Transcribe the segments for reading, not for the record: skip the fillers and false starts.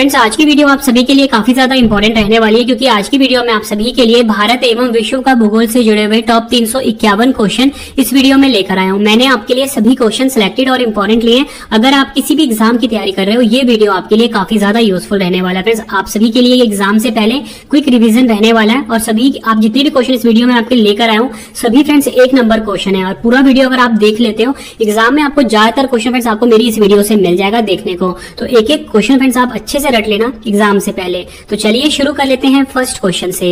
Friends, आज की video आप सभी के लिए काफी ज्यादा इंपॉर्टेंट रहने वाली है, क्योंकि आज की वीडियो में आप सभी के लिए भारत एवं विश्व का भूगोल से जुड़े हुए टॉप 351 क्वेश्चन इस वीडियो में लेकर आया हूं। मैंने आपके लिए सभी क्वेश्चन सिलेक्टेड और इंपॉर्टेंट लिए। अगर आप किसी भी एग्जाम की तैयारी कर रहे हो, ये वीडियो आपके लिए काफी ज्यादा यूजफुल रहने वाला है। फ्रेंड्स, आप सभी के लिए एग्जाम से पहले क्विक रिविजन रहने वाला है और सभी आप जितने भी क्वेश्चन इस वीडियो में आपके लेकर आए हूँ, सभी फ्रेंड्स एक नंबर क्वेश्चन है और पूरा वीडियो अगर आप देख लेते हो, एग्जाम में आपको ज्यादातर क्वेश्चन फ्रेंड्स आपको मेरी इस वीडियो से मिल जाएगा देखने को। तो एक एक क्वेश्चन फ्रेंड्स आप अच्छे से रट लेना एग्जाम से पहले। तो चलिए शुरू कर लेते हैं फर्स्ट क्वेश्चन से।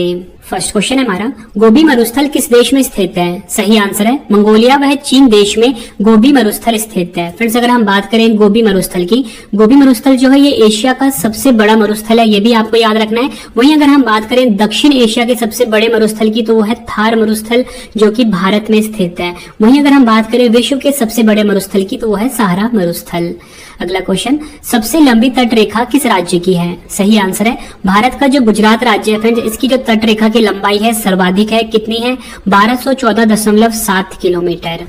फर्स्ट क्वेश्चन है हमारा, गोबी मरुस्थल किस देश में स्थित है? सही आंसर है मंगोलिया वह चीन देश में गोबी मरुस्थल स्थित है। फ्रेंड्स, अगर हम बात करें गोबी मरुस्थल की, गोबी मरुस्थल जो है ये एशिया का सबसे बड़ा मरुस्थल है, ये भी आपको याद रखना है। वहीं अगर हम बात करें दक्षिण एशिया के सबसे बड़े मरुस्थल की, तो वो है थार मरुस्थल जो कि भारत में स्थित है। वहीं अगर हम बात करें विश्व के सबसे बड़े मरुस्थल की, तो वो है सहारा मरुस्थल। अगला क्वेश्चन, सबसे लंबी तट रेखा किस राज्य की है? सही आंसर है भारत का जो गुजरात राज्य है फ्रेंड्स, इसकी जो तट रेखा की लंबाई है सर्वाधिक है। कितनी है? 1214.7 किलोमीटर।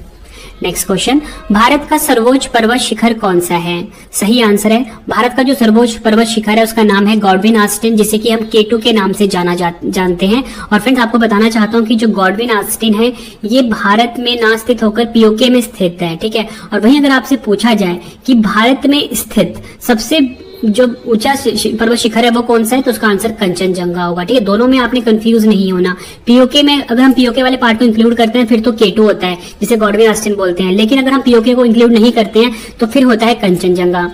नेक्स्ट क्वेश्चन, भारत का सर्वोच्च पर्वत शिखर कौन सा है? सही आंसर है भारत का जो सर्वोच्च पर्वत शिखर है उसका नाम है गॉडविन आस्टिन, जिसे कि हम K2 के नाम से जानते हैं। और फ्रेंड्स, आपको बताना चाहता हूं कि जो गॉडविन आस्टिन है ये भारत में ना स्थित होकर पीओके में स्थित है, ठीक है। और वहीं अगर आपसे पूछा जाए कि भारत में स्थित सबसे जो ऊंचा पर्वत शिखर है वो कौन सा है, तो उसका आंसर कंचनजंगा होगा, ठीक है। दोनों में आपने कंफ्यूज नहीं होना। पीओके में अगर हम पीओके वाले पार्ट को इंक्लूड करते हैं फिर तो K2 होता है, जिसे गॉडविन आस्टिन बोलते हैं। लेकिन अगर हम पीओके को इंक्लूड नहीं करते हैं तो फिर होता है कंचनजंगा।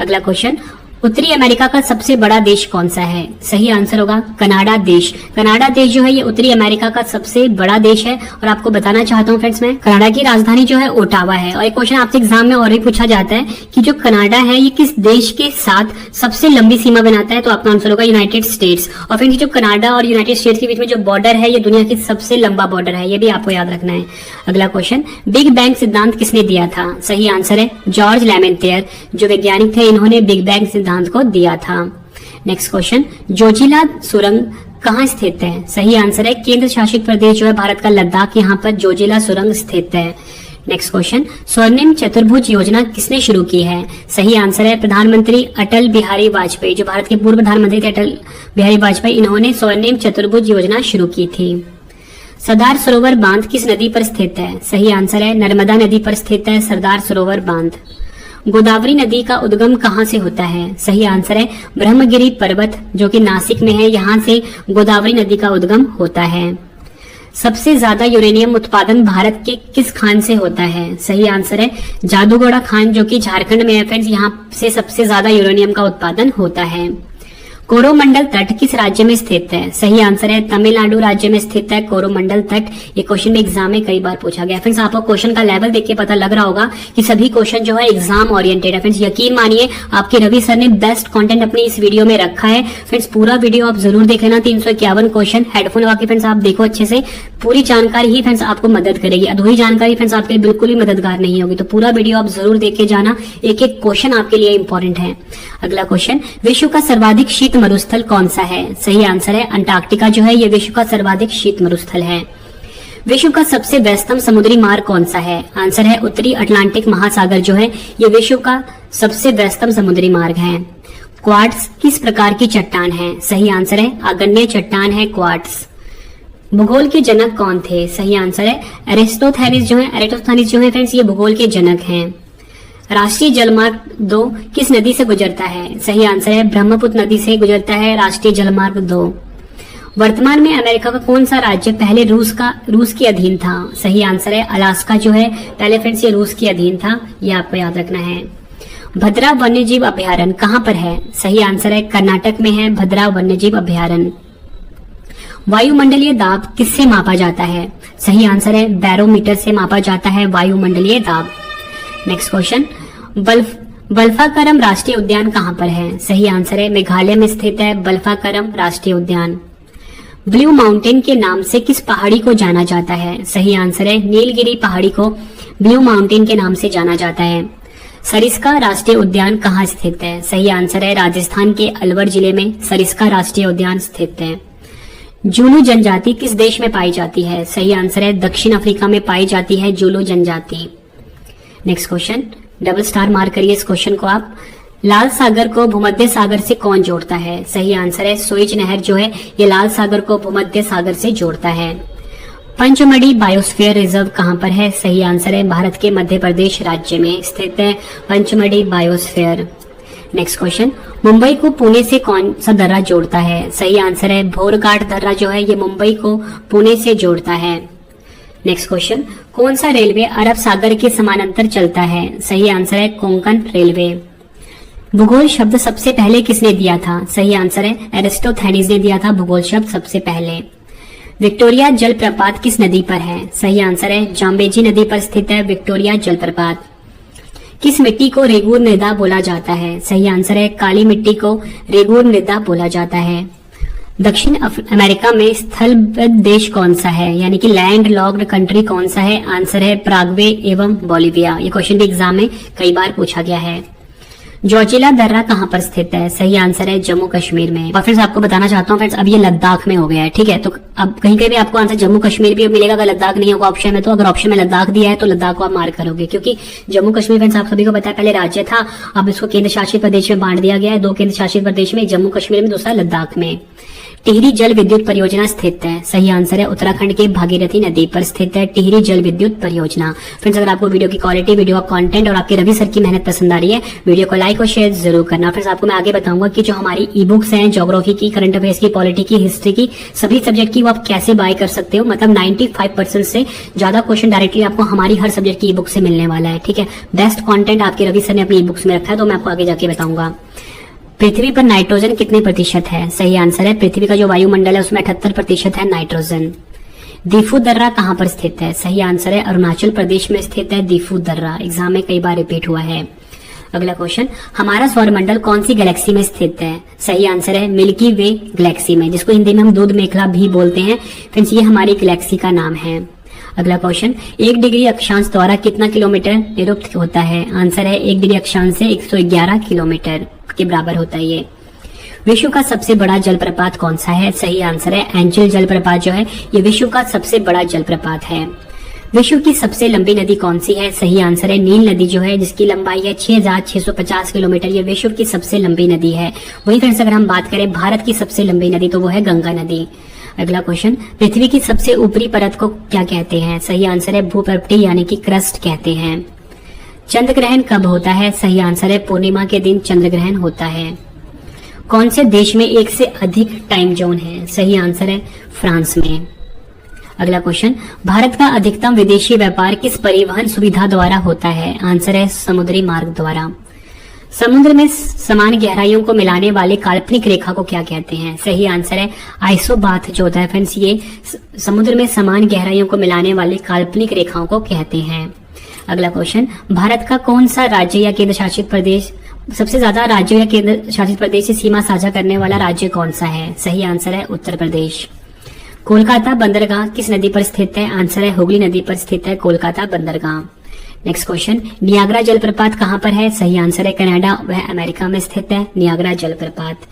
अगला क्वेश्चन, उत्तरी अमेरिका का सबसे बड़ा देश कौन सा है? सही आंसर होगा कनाडा देश। कनाडा देश जो है ये उत्तरी अमेरिका का सबसे बड़ा देश है। और आपको बताना चाहता हूँ फ्रेंड्स मैं, कनाडा की राजधानी जो है ओटावा है। और एक क्वेश्चन आपसे एग्जाम में और भी पूछा जाता है कि जो कनाडा है ये किस देश के साथ सबसे लंबी सीमा बनाता है, तो आपका आंसर होगा यूनाइटेड स्टेट्स। और फ्रेंड्स, जो कनाडा और यूनाइटेड स्टेट्स के बीच में जो बॉर्डर है ये दुनिया की सबसे लंबा बॉर्डर है, ये भी आपको याद रखना है। अगला क्वेश्चन, बिग बैंग सिद्धांत किसने दिया था? सही आंसर है जॉर्ज लेमेंटियर, जो वैज्ञानिक थे, इन्होंने बिग बैंग सिद्धांत को दिया था। नेक्स्ट क्वेश्चन, जोजिला सुरंग कहाँ स्थित है? सही आंसर है केंद्र शासित प्रदेश जो है भारत का लद्दाख, यहाँ पर जोजिला सुरंग स्थित है। नेक्स्ट क्वेश्चन, स्वर्णिम चतुर्भुज योजना किसने शुरू की है? सही आंसर है प्रधानमंत्री अटल बिहारी वाजपेयी, जो भारत के पूर्व प्रधानमंत्री थे अटल बिहारी वाजपेयी, इन्होंने स्वर्णिम चतुर्भुज योजना शुरू की थी। सरदार सरोवर बांध किस नदी पर स्थित है? सही आंसर है नर्मदा नदी पर स्थित है सरदार सरोवर बांध। गोदावरी नदी का उद्गम कहाँ से होता है? सही आंसर है ब्रह्मगिरी पर्वत, जो कि नासिक में है, यहाँ से गोदावरी नदी का उद्गम होता है। सबसे ज्यादा यूरेनियम उत्पादन भारत के किस खान से होता है? सही आंसर है जादूगोड़ा खान, जो कि झारखंड में है फ्रेंड्स, यहाँ से सबसे ज्यादा यूरेनियम का उत्पादन होता है। कोरोमंडल तट किस राज्य में स्थित है? सही आंसर है तमिलनाडु राज्य में स्थित है कोरोमंडल तट। ये क्वेश्चन में एग्जाम में कई बार पूछा गया। फ्रेंड्स, आपको क्वेश्चन का लेवल देख के पता लग रहा होगा कि सभी क्वेश्चन जो है एग्जाम ओरिएंटेड है। फ्रेंड्स, यकीन मानिए आपके रवि सर ने बेस्ट कंटेंट अपनी इस वीडियो में रखा है। फ्रेंड्स, पूरा वीडियो आप जरूर देख लेना। 351 क्वेश्चन हेडफोन लगा के फ्रेंड्स आप देखो अच्छे से, पूरी जानकारी ही फ्रेंड्स आपको मदद करेगी। अधूरी जानकारी फ्रेंड्स आपके लिए बिल्कुल भी मददगार नहीं होगी। तो पूरा वीडियो आप जरूर देख के जाना, एक एक क्वेश्चन आपके लिए इंपॉर्टेंट है। अगला क्वेश्चन, विश्व का सर्वाधिक शीत मरुस्थल कौन सा है? सही आंसर है अंटार्कटिका, जो है ये विश्व का सर्वाधिक शीत मरुस्थल है। विश्व का सबसे व्यस्तम समुद्री मार्ग कौन सा है? आंसर है उत्तरी अटलांटिक महासागर, जो है ये विश्व का सबसे व्यस्तम समुद्री मार्ग है। क्वार्ट्स किस प्रकार की चट्टान है? सही आंसर है आग्नेय चट्टान है क्वार्ट्स। भूगोल के जनक कौन थे? सही आंसर है एरिस्टोथेनिस, जो है फ्रेंड्स ये भूगोल के जनक हैं। राष्ट्रीय जलमार्ग 2 किस नदी से गुजरता है? सही आंसर है ब्रह्मपुत्र नदी से गुजरता है राष्ट्रीय जलमार्ग 2। वर्तमान में अमेरिका का कौन सा राज्य पहले रूस के अधीन था? सही आंसर है अलास्का, जो है पहले फ्रेंड्स ये रूस के अधीन था, ये आपको याद रखना है। भद्रा वन्यजीव अभ्यारण्य कहाँ पर है? सही आंसर है कर्नाटक में है भद्रा वन्यजीव अभ्यारण्य। वायुमंडलीय दाब किससे मापा जाता है? सही आंसर है बैरोमीटर से मापा जाता है वायुमंडलीय दाब। नेक्स्ट क्वेश्चन, बल्फाकरम राष्ट्रीय उद्यान कहाँ पर है? सही आंसर है मेघालय में स्थित है बल्फाकरम राष्ट्रीय उद्यान। ब्लू माउंटेन के नाम से किस पहाड़ी को जाना जाता है? सही आंसर है नीलगिरी पहाड़ी को ब्लू माउंटेन के नाम से जाना जाता है। सरिस्का राष्ट्रीय उद्यान कहाँ स्थित है? सही आंसर है राजस्थान के अलवर जिले में सरिस्का राष्ट्रीय उद्यान स्थित है। जूलू जनजाति किस देश में पाई जाती है? सही आंसर है दक्षिण अफ्रीका में पाई जाती है जूलू जनजाति। Next question, double star mark करिए इस क्वेश्चन को आप। लाल सागर को भूमध्य सागर से कौन जोड़ता है? सही आंसर है सुएज नहर जो है ये लाल सागर को भूमध्य सागर से जोड़ता है। पंचमढ़ी बायोस्फीयर रिजर्व कहां पर है? सही आंसर है भारत के मध्य प्रदेश राज्य में स्थित है Pachmarhi biosphere. Next question, Mumbai को पुणे से कौन सा दर्रा जोड़ता है? सही आंसर है भोरघाट दर्रा जो है ये मुंबई को पुणे से जोड़ता है। नेक्स्ट क्वेश्चन, कौन सा रेलवे अरब सागर के समानांतर चलता है? सही आंसर है कोंकण रेलवे। भूगोल शब्द सबसे पहले किसने दिया था? सही आंसर है एरिस्टोथेनीज ने दिया था भूगोल शब्द सबसे पहले। विक्टोरिया जलप्रपात किस नदी पर है? सही आंसर है जाम्बेजी नदी पर स्थित है विक्टोरिया जलप्रपात। किस मिट्टी को रेगूर मृदा बोला जाता है? सही आंसर है काली मिट्टी को रेगूर मृदा बोला जाता है। दक्षिण अमेरिका में स्थलबद्ध देश कौन सा है, यानी कि लैंड लॉक्ड कंट्री कौन सा है? आंसर है पराग्वे एवं बोलिविया। ये क्वेश्चन भी एग्जाम में कई बार पूछा गया है। जोजिला दर्रा कहां पर स्थित है? सही आंसर है जम्मू कश्मीर में। और फ्रेंड्स आपको बताना चाहता हूँ फ्रेंड्स अब ये लद्दाख में हो गया है, ठीक है। तो अब कहीं कहीं भी आपको आंसर जम्मू कश्मीर भी मिलेगा अगर लद्दाख नहीं होगा ऑप्शन में। तो अगर ऑप्शन में लद्दाख दिया है तो लद्दाख को आप मार्क करोगे, क्योंकि जम्मू कश्मीर फ्रेंड्स आप सभी को पता है पहले राज्य था, अब इसको केंद्र शासित प्रदेश में बांट दिया गया है। 2 केंद्र शासित प्रदेश में, जम्मू कश्मीर में, दूसरा लद्दाख में। टिहरी जल विद्युत परियोजना स्थित है? सही आंसर है उत्तराखंड के भागीरथी नदी पर स्थित है टिहरी जल विद्युत परियोजना। फ्रेंड्स अगर आपको वीडियो की क्वालिटी, वीडियो का कंटेंट और आपके रवि सर की मेहनत पसंद आ रही है, वीडियो को लाइक और शेयर जरूर करना। फ्रेंड्स आपको मैं आगे बताऊंगा कि जो हमारी ई बुक्स हैं ज्योग्राफी की, करंट अफेयर्स की, पॉलिटी की, हिस्ट्री की, सभी सब्जेक्ट की वो आप कैसे बाय कर सकते हो। मतलब 95% से ज्यादा क्वेश्चन डायरेक्टली आपको हमारी हर सब्जेक्ट की ई बुक से मिलने वाला है, ठीक है। बेस्ट कॉन्टेंट आपके रवि सर ने अपनी ई बुक्स में रखा है, तो मैं आपको आगे जाके बताऊंगा। पृथ्वी पर नाइट्रोजन कितने प्रतिशत है? सही आंसर है पृथ्वी का जो वायुमंडल है उसमें 78% है नाइट्रोजन। दीफू दर्रा कहां पर स्थित है? सही आंसर है अरुणाचल प्रदेश में स्थित है दीफू दर्रा। एग्जाम में कई बार रिपीट हुआ है। अगला क्वेश्चन, हमारा सौरमंडल कौन सी गैलेक्सी में स्थित है? सही आंसर है मिल्की वे गैलेक्सी में, जिसको हिंदी में हम दूध मेखला भी बोलते हैं। फ्रेंड्स ये हमारी गैलेक्सी का नाम है। अगला क्वेश्चन, 1 डिग्री अक्षांश द्वारा कितना किलोमीटर निरुक्त होता है? आंसर है 1 डिग्री अक्षांश से 111 किलोमीटर के बराबर होता है ये। विश्व का सबसे बड़ा जलप्रपात कौन सा है? सही आंसर है एंजल जलप्रपात जो है ये विश्व का सबसे बड़ा जलप्रपात है। विश्व की सबसे लंबी नदी कौन सी है? सही आंसर है नील नदी जो है जिसकी लंबाई है 6650 किलोमीटर। ये विश्व की सबसे लंबी नदी है। वहीं फ्रेंड्स अगर हम बात करें भारत की सबसे लंबी नदी तो वो है गंगा नदी। अगला क्वेश्चन, पृथ्वी की सबसे ऊपरी परत को क्या कहते हैं? सही आंसर है भूपर्वती यानी कि क्रस्ट कहते हैं। चंद्र ग्रहण कब होता है? सही आंसर है पूर्णिमा के दिन चंद्र ग्रहण होता है। कौन से देश में एक से अधिक टाइम जोन है? सही आंसर है फ्रांस में। अगला क्वेश्चन, भारत का अधिकतम विदेशी व्यापार किस परिवहन सुविधा द्वारा होता है? आंसर है समुद्री मार्ग द्वारा। समुद्र में समान गहराइयों को मिलाने वाले काल्पनिक रेखा को क्या कहते हैं? सही आंसर है आइसोबाथ जो होता है फ्रेंड्स ये समुद्र में समान गहराइयों को मिलाने वाली काल्पनिक रेखाओं को कहते हैं। अगला क्वेश्चन, भारत का कौन सा राज्य या केंद्र शासित प्रदेश सबसे ज्यादा राज्य या केंद्र शासित प्रदेश से सीमा साझा करने वाला राज्य कौन सा है? सही आंसर है उत्तर प्रदेश। कोलकाता बंदरगाह किस नदी पर स्थित है? आंसर है हुगली नदी पर स्थित है कोलकाता बंदरगाह। नेक्स्ट क्वेश्चन, नियाग्रा जलप्रपात कहां पर है? सही आंसर है कनाडा व अमेरिका में स्थित है नियाग्रा जलप्रपात।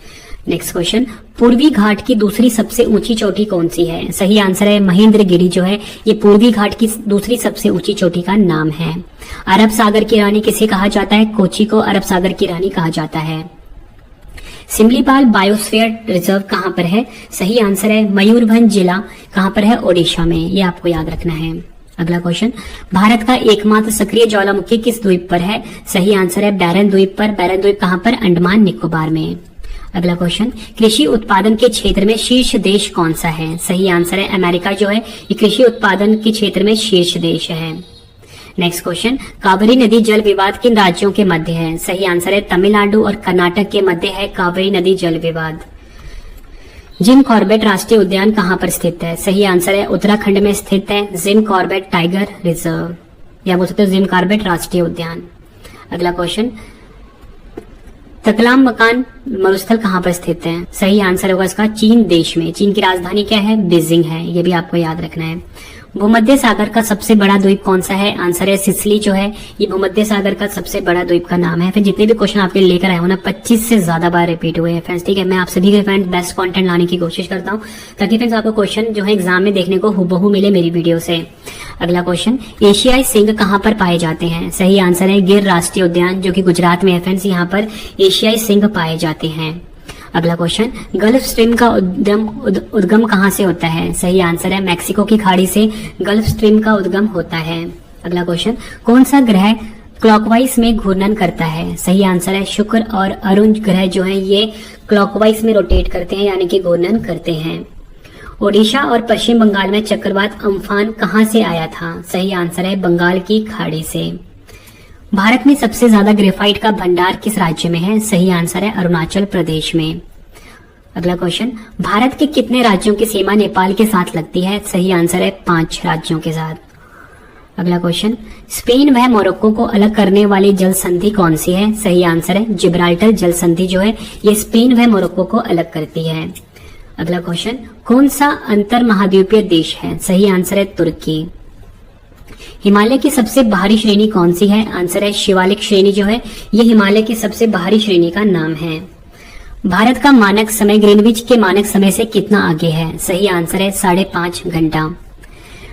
नेक्स्ट क्वेश्चन, पूर्वी घाट की दूसरी सबसे ऊंची चोटी कौन सी है? सही आंसर है महेंद्रगिरी जो है ये पूर्वी घाट की दूसरी सबसे ऊंची चोटी का नाम है। अरब सागर की रानी किसे कहा जाता है? कोची को अरब सागर की रानी कहा जाता है। सिमलीपाल बायोस्फीयर रिजर्व कहां पर है? सही आंसर है मयूरभंज जिला कहां पर है? ओडिशा में। ये आपको याद रखना है। अगला क्वेश्चन, भारत का एकमात्र सक्रिय ज्वालामुखी किस द्वीप पर है? सही आंसर है बैरन द्वीप पर। बैरन द्वीप कहां पर? अंडमान निकोबार में। अगला क्वेश्चन, कृषि उत्पादन के क्षेत्र में शीर्ष देश कौन सा है? सही आंसर है अमेरिका जो है ये कृषि उत्पादन के क्षेत्र में शीर्ष देश है। नेक्स्ट क्वेश्चन, कावेरी नदी जल विवाद किन राज्यों के मध्य है? सही आंसर है तमिलनाडु और कर्नाटक के मध्य है कावेरी नदी जल विवाद। जिम कॉर्बेट राष्ट्रीय उद्यान कहां पर स्थित है? सही आंसर है उत्तराखंड में स्थित है जिम कॉर्बेट टाइगर रिजर्व या बोल सकते हो जिम कॉर्बेट राष्ट्रीय उद्यान। अगला क्वेश्चन, तकलाम मकान मरुस्थल कहां पर स्थित है? सही आंसर होगा इसका चीन देश में। चीन की राजधानी क्या है? बीजिंग है। ये भी आपको याद रखना है। भूमध्य सागर का सबसे बड़ा द्वीप कौन सा है? आंसर है सिसिली जो है ये भूमध्य सागर का सबसे बड़ा द्वीप का नाम है। फिर जितने भी क्वेश्चन आपके लेकर आए हो ना 25 से ज्यादा बार रिपीट हुए हैं फ्रेंड्स, ठीक है। मैं आप सभी के फ्रेंड बेस्ट कंटेंट लाने की कोशिश करता हूँ ताकि फ्रेंड्स आपको क्वेश्चन जो है एग्जाम में देखने को हुबहू मिले मेरी वीडियो से। अगला क्वेश्चन, एशियाई सिंह कहाँ पर पाए जाते हैं? सही आंसर है गिर राष्ट्रीय उद्यान जो कि गुजरात में है फ्रेंड्स, यहाँ पर एशियाई सिंह पाए जाते हैं। अगला क्वेश्चन, गल्फ स्ट्रीम का उद्गम कहां से होता है? सही आंसर है मैक्सिको की खाड़ी से गल्फ स्ट्रीम का उद्गम होता है। अगला क्वेश्चन, कौन सा ग्रह क्लॉकवाइज में घूर्णन करता है? सही आंसर है शुक्र और अरुण ग्रह जो है ये क्लॉकवाइज में रोटेट करते हैं यानी कि घूर्णन करते हैं। ओडिशा और पश्चिम बंगाल में चक्रवात अम्फान कहां से आया था? सही आंसर है बंगाल की खाड़ी से। भारत में सबसे ज्यादा ग्रेफाइट का भंडार किस राज्य में है? सही आंसर है अरुणाचल प्रदेश में। अगला क्वेश्चन, भारत के कितने राज्यों की सीमा नेपाल के साथ लगती है? सही आंसर है 5 राज्यों के साथ। अगला क्वेश्चन, स्पेन व मोरक्को को अलग करने वाली जल संधि कौन सी है? सही आंसर है जिब्राल्टर जल संधि जो है ये स्पेन व मोरक्को को अलग करती है। अगला क्वेश्चन, कौन सा अंतर महाद्वीपीय देश है? सही आंसर है तुर्की। हिमालय की सबसे बाहरी श्रेणी कौन सी है? आंसर है शिवालिक श्रेणी जो है ये हिमालय की सबसे बाहरी श्रेणी का नाम है। भारत का मानक समय ग्रीनविच के मानक समय से कितना आगे है? सही आंसर है 5.5 घंटा।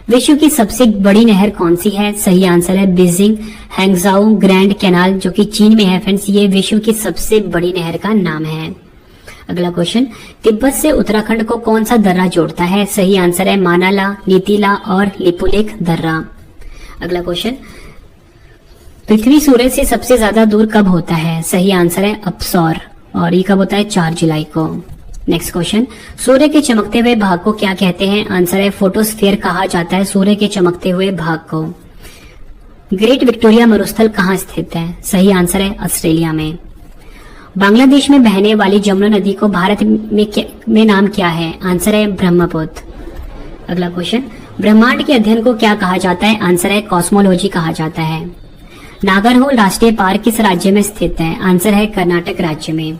विश्व की सबसे बड़ी नहर कौन सी है? सही आंसर है बीजिंग हैंगजाओ ग्रैंड कैनाल जो कि चीन में है फ्रेंड्स, ये विश्व की सबसे बड़ी नहर का नाम है। अगला क्वेश्चन, तिब्बत से उत्तराखंड को कौन सा दर्रा जोड़ता है? सही आंसर है मानाला, नीतीला और लिपुलेख दर्रा। अगला क्वेश्चन, पृथ्वी सूर्य से सबसे ज्यादा दूर कब होता है? सही आंसर है अपसौर और ये कब होता है? 4 जुलाई को। नेक्स्ट क्वेश्चन, सूर्य के चमकते हुए भाग को क्या कहते हैं? आंसर है फोटोस्फीयर कहा जाता है सूर्य के चमकते हुए भाग को। ग्रेट विक्टोरिया मरुस्थल कहाँ स्थित है? सही आंसर है ऑस्ट्रेलिया में। बांग्लादेश में बहने वाली जमुना नदी को भारत में नाम क्या है? आंसर है ब्रह्मपुत्र। अगला क्वेश्चन, ब्रह्मांड के अध्ययन को क्या कहा जाता है? आंसर है कॉस्मोलॉजी कहा जाता है। नागरहोल राष्ट्रीय पार्क किस राज्य में स्थित है? आंसर है कर्नाटक राज्य में।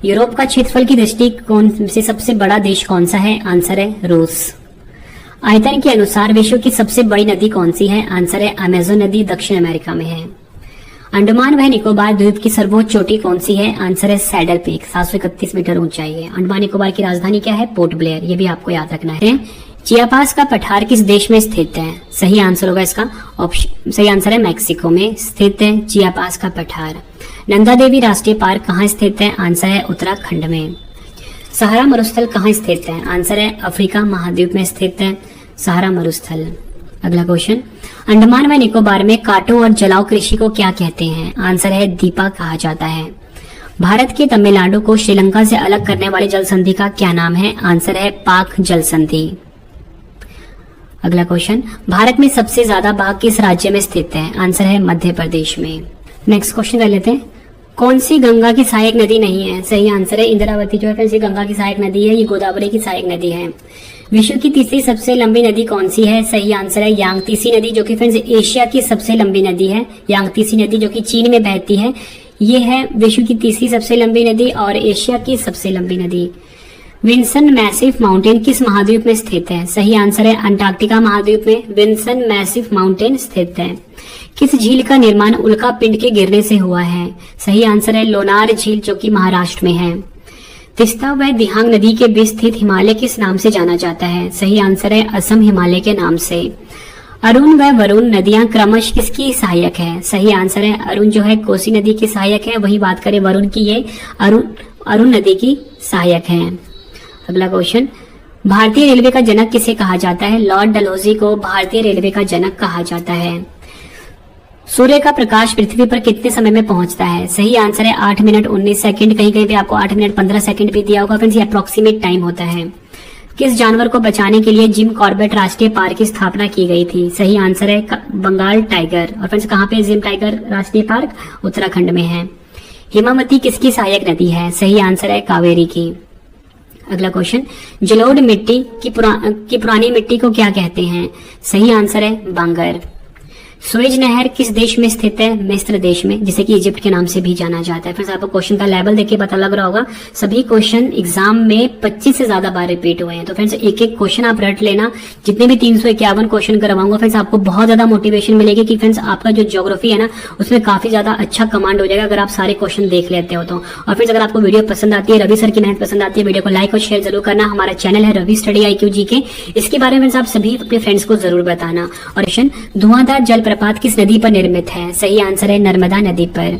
यूरोप का क्षेत्रफल की दृष्टि से सबसे बड़ा देश कौन सा है? आंसर है रूस। आयतन के अनुसार विश्व की सबसे बड़ी नदी कौन सी है? आंसर है अमेजन नदी दक्षिण अमेरिका में है। अंडमान व निकोबार द्वीप की सर्वोच्च चोटी कौन सी है? आंसर है सैडल पीक 731 मीटर ऊंचाई है। अंडमान निकोबार की राजधानी क्या है? पोर्ट ब्लेयर, ये भी आपको याद रखना है। चियापास का पठार किस देश में स्थित है? सही आंसर होगा इसका ऑप्शन, सही आंसर है मैक्सिको में स्थित है चियापास का पठार। नंदा देवी राष्ट्रीय पार्क कहाँ स्थित है? आंसर है उत्तराखंड में। सहारा मरुस्थल कहाँ स्थित है? आंसर है अफ्रीका महाद्वीप में स्थित है सहारा मरुस्थल। अगला क्वेश्चन, अंडमान व निकोबार में काटो और जलाओ कृषि को क्या कहते हैं? आंसर है दीपा कहा जाता है। भारत के तमिलनाडु को श्रीलंका से अलग करने वाली जल संधि का क्या नाम है? आंसर है पाक जल संधि। अगला क्वेश्चन, भारत में सबसे ज्यादा बाघ किस राज्य में स्थित है? आंसर है मध्य प्रदेश में। नेक्स्ट क्वेश्चन कर लेते हैं, कौन सी गंगा की सहायक नदी नहीं है? सही आंसर है इंद्रावती जो है फ्रेंड्स ये गंगा की सहायक नदी है, ये गोदावरी की सहायक नदी है। विश्व की तीसरी सबसे लंबी नदी कौन सी है? सही आंसर है यांगतीसी नदी जो कि फ्रेंड्स एशिया की सबसे लंबी नदी है। यांगतीसी नदी जो कि चीन में बहती है, ये है विश्व की तीसरी सबसे लंबी नदी और एशिया की सबसे लंबी नदी। विल्सन मैसिव माउंटेन किस महाद्वीप में स्थित है? सही आंसर है अंटार्कटिका महाद्वीप में विल्सन मैसिव माउंटेन स्थित है। किस झील का निर्माण उल्का पिंड के गिरने से हुआ है? सही आंसर है लोनार झील जो कि महाराष्ट्र में है। तिस्ता व दिहांग नदी के बीच स्थित हिमालय किस नाम से जाना जाता है? सही आंसर है असम हिमालय के नाम से। अरुण व वरुण नदियां क्रमश किसकी सहायक है? सही आंसर है अरुण जो है कोसी नदी की सहायक है, वही बात करें वरुण की, ये अरुण नदी की सहायक है। अगला क्वेश्चन, भारतीय रेलवे का जनक किसे कहा जाता है? लॉर्ड डलहौजी को भारतीय रेलवे का जनक कहा जाता है। सूर्य का प्रकाश पृथ्वी पर कितने समय में पहुंचता है? सही आंसर है 8 मिनट 19 सेकंड, कहीं कहीं पे आपको 8 मिनट 15 सेकंड भी दिया होगा फ्रेंड्स, ये अप्रोक्सीमेट टाइम होता है। किस जानवर को बचाने के लिए जिम कॉर्बेट राष्ट्रीय पार्क की स्थापना की गई थी? सही आंसर है बंगाल टाइगर। और फ्रेंड्स कहाँ पे जिम टाइगर राष्ट्रीय पार्क? उत्तराखंड में है। हिमावती किसकी सहायक नदी है? सही आंसर है कावेरी की। अगला क्वेश्चन, जलोढ़ मिट्टी की पुरानी मिट्टी को क्या कहते हैं? सही आंसर है बांगर। सुएज नहर किस देश में स्थित है? मिस्र देश में, जिसे कि इजिप्ट के नाम से भी जाना जाता है। फ्रेंड्स, आपको क्वेश्चन का लेवल देखके पता लग रहा होगा, सभी क्वेश्चन एग्जाम में 25 से ज्यादा बार रिपीट हुए हैं। तो फ्रेंड्स, एक एक क्वेश्चन आप रट लेना। जितने भी 351 क्वेश्चन करवाऊंगा फ्रेंड्स, आपको बहुत ज्यादा मोटिवेशन मिलेगी कि फ्रेंड्स आपका जो ज्योग्राफी है ना, उसमें काफी ज्यादा अच्छा कमांड हो जाएगा अगर आप सारे क्वेश्चन देख लेते हो तो। और फ्रेंड्स, अगर आपको वीडियो पसंद आती है, रवि सर की मेहनत पसंद आती है, वीडियो को लाइक और शेयर जरूर करना। हमारा चैनल है रवि स्टडी IQ GK, इसके बारे में आप सभी अपने फ्रेंड्स को जरूर बताना। और क्वेश्चन, धुआंधार जलप्रपात किस नदी पर निर्मित है? सही आंसर है नर्मदा नदी पर।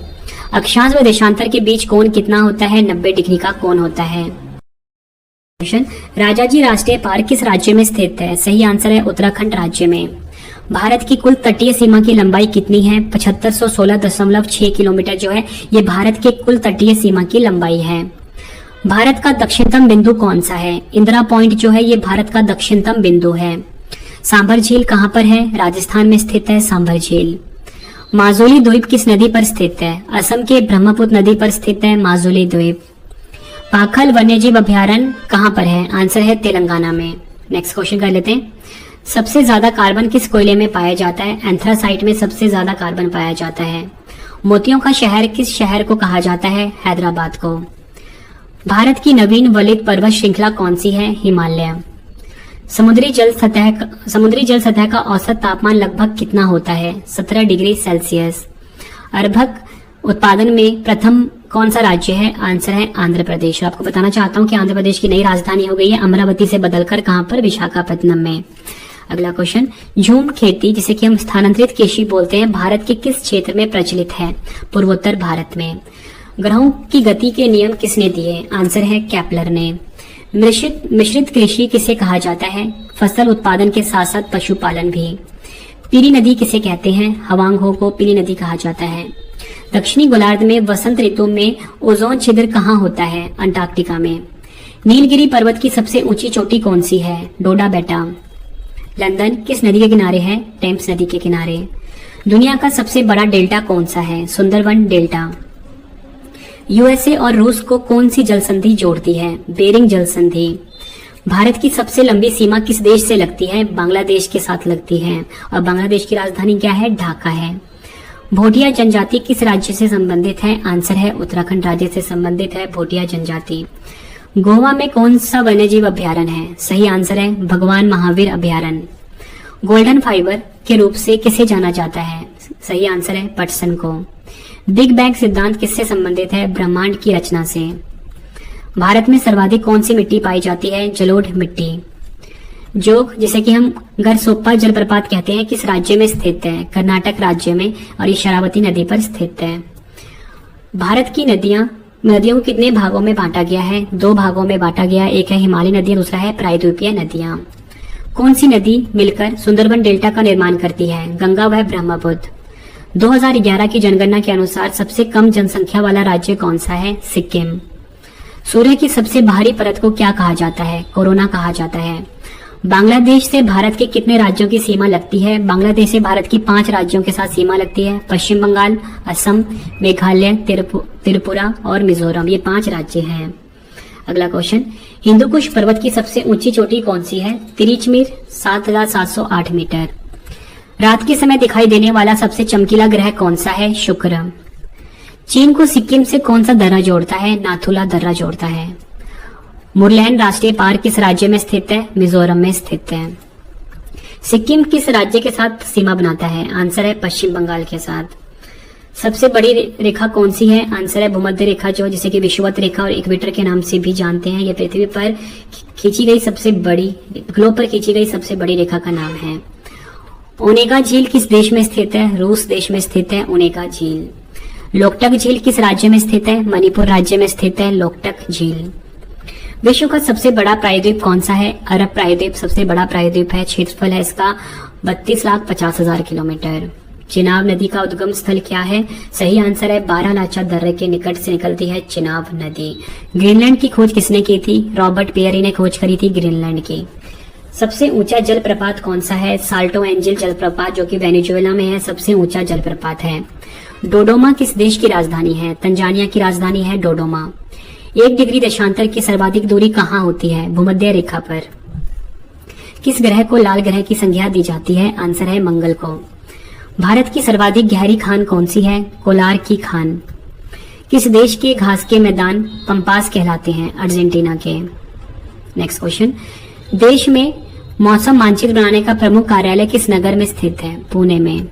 अक्षांश व देशांतर के बीच कोण कितना होता है? 90 डिग्री का कोण होता है। क्वेश्चन, राजाजी राष्ट्रीय पार्क किस राज्य में स्थित है? सही आंसर है उत्तराखंड राज्य में। भारत की कुल तटीय सीमा की लंबाई कितनी है? 7516.6 किलोमीटर जो है ये भारत के कुल तटीय सीमा की लंबाई है। भारत का दक्षिणतम बिंदु कौन सा है? इंदिरा पॉइंट जो है ये भारत का दक्षिणतम बिंदु है। सांभर झील कहां पर है? राजस्थान में स्थित है सांभर झील। माजुली द्वीप किस नदी पर स्थित है? असम के ब्रह्मपुत्र नदी पर स्थित है माजुली द्वीप। पाखल वन्यजीव अभयारण्य कहां पर है? आंसर है तेलंगाना में। नेक्स्ट क्वेश्चन कर लेते हैं। सबसे ज्यादा कार्बन किस कोयले में पाया जाता है? एंथ्रासाइट में सबसे ज्यादा कार्बन पाया जाता है। मोतियों का शहर किस शहर को कहा जाता है? हैदराबाद को। भारत की नवीन वलित पर्वत श्रृंखला कौन सी है? हिमालय। समुद्री जल सतह का औसत तापमान लगभग कितना होता है? 17 डिग्री सेल्सियस। अर्भक उत्पादन में प्रथम कौन सा राज्य है? आंसर है आंध्र प्रदेश। आपको बताना चाहता हूं कि आंध्र प्रदेश की नई राजधानी हो गई है अमरावती से बदलकर कहां पर? विशाखापत्तनम में। अगला क्वेश्चन, झूम खेती जिसे कि हम स्थानांतरित कृषि बोलते हैं, भारत के किस क्षेत्र में प्रचलित है? पूर्वोत्तर भारत में। ग्रहों की गति के नियम किसने दिए? आंसर है केपलर ने। मिश्रित कृषि किसे कहा जाता है? फसल उत्पादन के साथ साथ पशुपालन भी। पीली नदी किसे कहते हैं? हवांग हो को पीली नदी कहा जाता है। दक्षिणी गोलार्ध में वसंत ऋतु में ओजोन छिद्र कहाँ होता है? अंटार्कटिका में। नीलगिरी पर्वत की सबसे ऊंची चोटी कौन सी है? डोडा बेटा। लंदन किस नदी के किनारे है? टेम्स नदी के किनारे। दुनिया का सबसे बड़ा डेल्टा कौन सा है? सुंदरवन डेल्टा। USA और रूस को कौन सी जल संधि जोड़ती है? बेरिंग जल संधि। भारत की सबसे लंबी सीमा किस देश से लगती है? बांग्लादेश के साथ लगती है। और बांग्लादेश की राजधानी क्या है? ढाका है। भोटिया जनजाति किस राज्य से संबंधित है? आंसर है उत्तराखंड राज्य से संबंधित है भोटिया जनजाति। गोवा में कौन सा वन्यजीव अभयारण्य है? सही आंसर है भगवान महावीर अभयारण्य। गोल्डन फाइबर के रूप से किसे जाना जाता है? सही आंसर है पटसन को। बिग बैंग सिद्धांत किससे संबंधित है? ब्रह्मांड की रचना से। भारत में सर्वाधिक कौन सी मिट्टी पाई जाती है? जलोढ़ मिट्टी। जोग जिसे कि हम गरसोप्पा जलप्रपात कहते हैं किस राज्य में स्थित है? कर्नाटक राज्य में, और ये शरावती नदी पर स्थित है। भारत की नदियों को कितने भागों में बांटा गया है? 2 भागों में बांटा गया। एक है हिमालय नदी, दूसरा है प्रायद्वीपीय नदियां। कौन सी नदी मिलकर सुंदरबन डेल्टा का निर्माण करती है? गंगा व ब्रह्मपुत्र। 2011 की जनगणना के अनुसार सबसे कम जनसंख्या वाला राज्य कौन सा है? सिक्किम। सूर्य की सबसे बाहरी परत को क्या कहा जाता है? कोरोना कहा जाता है। बांग्लादेश से भारत के कितने राज्यों की सीमा लगती है? बांग्लादेश से भारत की 5 राज्यों के साथ सीमा लगती है। पश्चिम बंगाल, असम, मेघालय, त्रिपुरा और मिजोरम, ये 5 राज्य हैं। अगला क्वेश्चन, हिंदुकुश पर्वत की सबसे ऊंची चोटी कौन सी है? तिरिचमीर 7708 मीटर। रात के समय दिखाई देने वाला सबसे चमकीला ग्रह कौन सा है? शुक्र। चीन को सिक्किम से कौन सा दर्रा जोड़ता है? नाथुला दर्रा जोड़ता है। मुरलैंड राष्ट्रीय पार्क किस राज्य में स्थित है? मिजोरम में स्थित है। सिक्किम किस राज्य के साथ सीमा बनाता है? आंसर है पश्चिम बंगाल के साथ। सबसे बड़ी रेखा कौन सी है? आंसर है भूमध्य रेखा, जो जिसे कि विषुवत रेखा और इक्वेटर के नाम से भी जानते हैं। यह पृथ्वी पर खींची गई सबसे बड़ी, ग्लोब पर खींची गई सबसे बड़ी रेखा का नाम है। ओनेगा झील किस देश में स्थित है? रूस देश में स्थित है ओनेगा झील। लोकटक झील किस राज्य में स्थित है? मणिपुर राज्य में स्थित है लोकटक झील। विश्व का सबसे बड़ा प्रायद्वीप कौन सा है? अरब प्रायद्वीप सबसे बड़ा प्रायद्वीप है। क्षेत्रफल है इसका 32,50,000 किलोमीटर। चिनाब नदी का उद्गम स्थल क्या है? सही आंसर है बारालाचा दर्रे के निकट से निकलती है चिनाब नदी। ग्रीनलैंड की खोज किसने की थी? रॉबर्ट पेयरी ने खोज करी थी ग्रीनलैंड की। सबसे ऊंचा जलप्रपात कौन सा है? साल्टो एंजिल जलप्रपात, जो कि वेनेजुएला में है, सबसे ऊंचा जलप्रपात है। डोडोमा किस देश की राजधानी है? तंजानिया की राजधानी है डोडोमा। 1 डिग्री देशांतर की सर्वाधिक दूरी कहाँ होती है? भूमध्य रेखा पर। किस ग्रह को लाल ग्रह की संज्ञा दी जाती है? आंसर है मंगल को। भारत की सर्वाधिक गहरी खान कौन सी है? कोलार की खान। किस देश के घास के मैदान पंपास कहलाते हैं? अर्जेंटीना के। नेक्स्ट क्वेश्चन, देश में मौसम मानचित्र बनाने का प्रमुख कार्यालय किस नगर में स्थित है? पुणे में।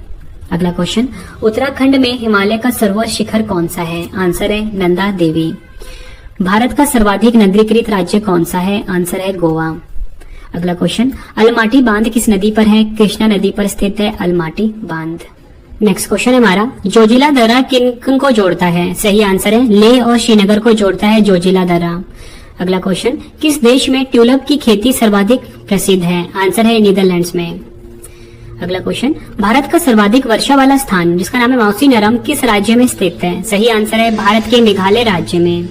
अगला क्वेश्चन, उत्तराखंड में हिमालय का सर्वोच्च शिखर कौन सा है? आंसर है नंदा देवी। भारत का सर्वाधिक नगरीकृत राज्य कौन सा है? आंसर है गोवा। अगला क्वेश्चन, अलमाटी बांध किस नदी पर है? कृष्णा नदी पर स्थित है अलमाटी बांध। नेक्स्ट क्वेश्चन है हमारा, जोजिला दर्रा किन को जोड़ता है? सही आंसर है लेह और श्रीनगर को जोड़ता है जोजिला दर्रा। अगला क्वेश्चन, किस देश में ट्यूलिप की खेती सर्वाधिक प्रसिद्ध है? आंसर है नीदरलैंड्स में। अगला क्वेश्चन, भारत का सर्वाधिक वर्षा वाला स्थान जिसका नाम है मौसी नरम किस राज्य में स्थित है? सही आंसर है भारत के मेघालय राज्य में।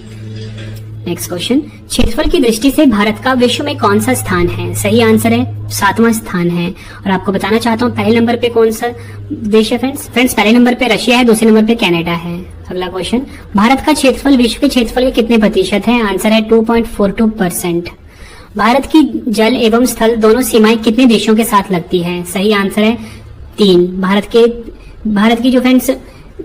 नेक्स्ट क्वेश्चन, क्षेत्रफल की दृष्टि से भारत का विश्व में कौन सा स्थान है? सही आंसर है 7वां स्थान है। और आपको बताना चाहता हूँ पहले नंबर पे कौन सा देश है फ्रेंड्स पहले नंबर पे रशिया है, दूसरे नंबर पे कनाडा है। अगला क्वेश्चन, भारत का क्षेत्रफल विश्व के क्षेत्रफल के कितने प्रतिशत है? आंसर है 2.42%। भारत की जल एवं स्थल दोनों सीमाएं कितने देशों के साथ लगती है? सही आंसर है 3। भारत की जो फ्रेंड्स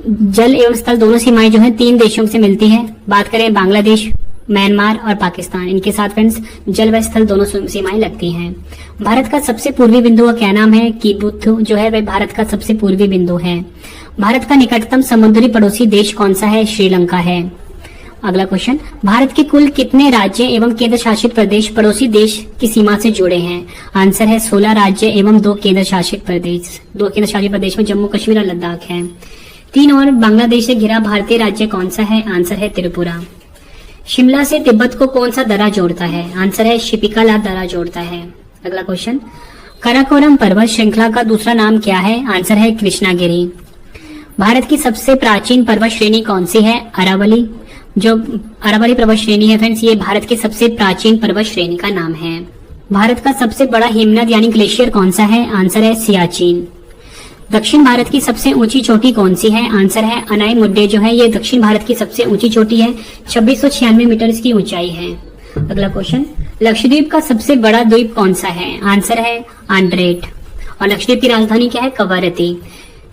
जल एवं स्थल दोनों सीमाएं जो है 3 देशों से मिलती है। बात करें बांग्लादेश, म्यांमार और पाकिस्तान, इनके साथ फ्रेंड्स जल व स्थल दोनों सीमाएं लगती हैं। भारत का सबसे पूर्वी बिंदु का क्या नाम है? कीबुथु जो है वह भारत का सबसे पूर्वी बिंदु है। भारत का निकटतम समुद्री पड़ोसी देश कौन सा है? श्रीलंका है। अगला क्वेश्चन, भारत के कुल कितने राज्य एवं केंद्र शासित प्रदेश पड़ोसी देश की सीमा से जुड़े हैं? आंसर है 16 राज्य एवं 2 केंद्र शासित प्रदेश। 2 केंद्र शासित प्रदेश में जम्मू कश्मीर और लद्दाख है। 3 और बांग्लादेश से घिरा भारतीय राज्य कौन सा है? आंसर है त्रिपुरा। शिमला से तिब्बत को कौन सा दर्रा जोड़ता है? आंसर है शिपिकाला दर्रा जोड़ता है। अगला क्वेश्चन, काराकोरम पर्वत श्रृंखला का दूसरा नाम क्या है? आंसर है कृष्णागिरी। भारत की सबसे प्राचीन पर्वत श्रेणी कौन सी है? अरावली। जो अरावली पर्वत श्रेणी है फ्रेंड्स, ये भारत की सबसे प्राचीन पर्वत श्रेणी का नाम है। भारत का सबसे बड़ा हिमनद यानी ग्लेशियर कौन सा है? आंसर है सियाचिन। दक्षिण भारत की सबसे ऊंची चोटी कौन सी है? आंसर है अनाई मुड्डे जो है ये दक्षिण भारत की सबसे ऊंची चोटी है। 2696 मीटर इसकी ऊंचाई है। अगला क्वेश्चन, लक्षद्वीप का सबसे बड़ा द्वीप कौन सा है? आंसर है आंड्रेट। और लक्षद्वीप की राजधानी क्या है? कवरत्ती।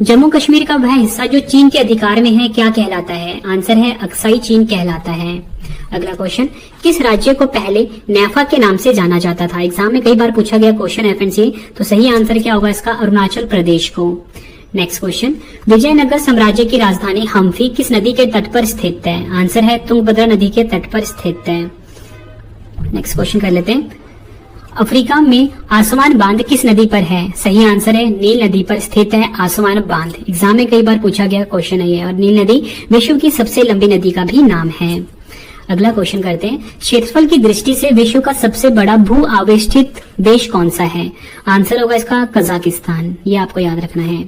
जम्मू कश्मीर का वह हिस्सा जो चीन के अधिकार में है क्या कहलाता है? आंसर है अक्साई चीन कहलाता है। अगला क्वेश्चन, किस राज्य को पहले नैफा के नाम से जाना जाता था? एग्जाम में कई बार पूछा गया क्वेश्चन है फ्रेंड्स ये, तो सही आंसर क्या होगा इसका? अरुणाचल प्रदेश को। नेक्स्ट क्वेश्चन, विजयनगर साम्राज्य की राजधानी हम्फी किस नदी के तट पर स्थित है? आंसर है तुंगभद्रा नदी के तट पर स्थित है। नेक्स्ट क्वेश्चन कर लेते हैं, अफ्रीका में आसमान बांध किस नदी पर है? सही आंसर है नील नदी पर स्थित है आसमान बांध। एग्जाम में कई बार पूछा गया क्वेश्चन है ये, और नील नदी विश्व की सबसे लंबी नदी का भी नाम है। अगला क्वेश्चन करते हैं, क्षेत्रफल की दृष्टि से विश्व का सबसे बड़ा भू आवेष्टित देश कौन सा है? आंसर होगा इसका कजाकिस्तान। ये आपको याद रखना है।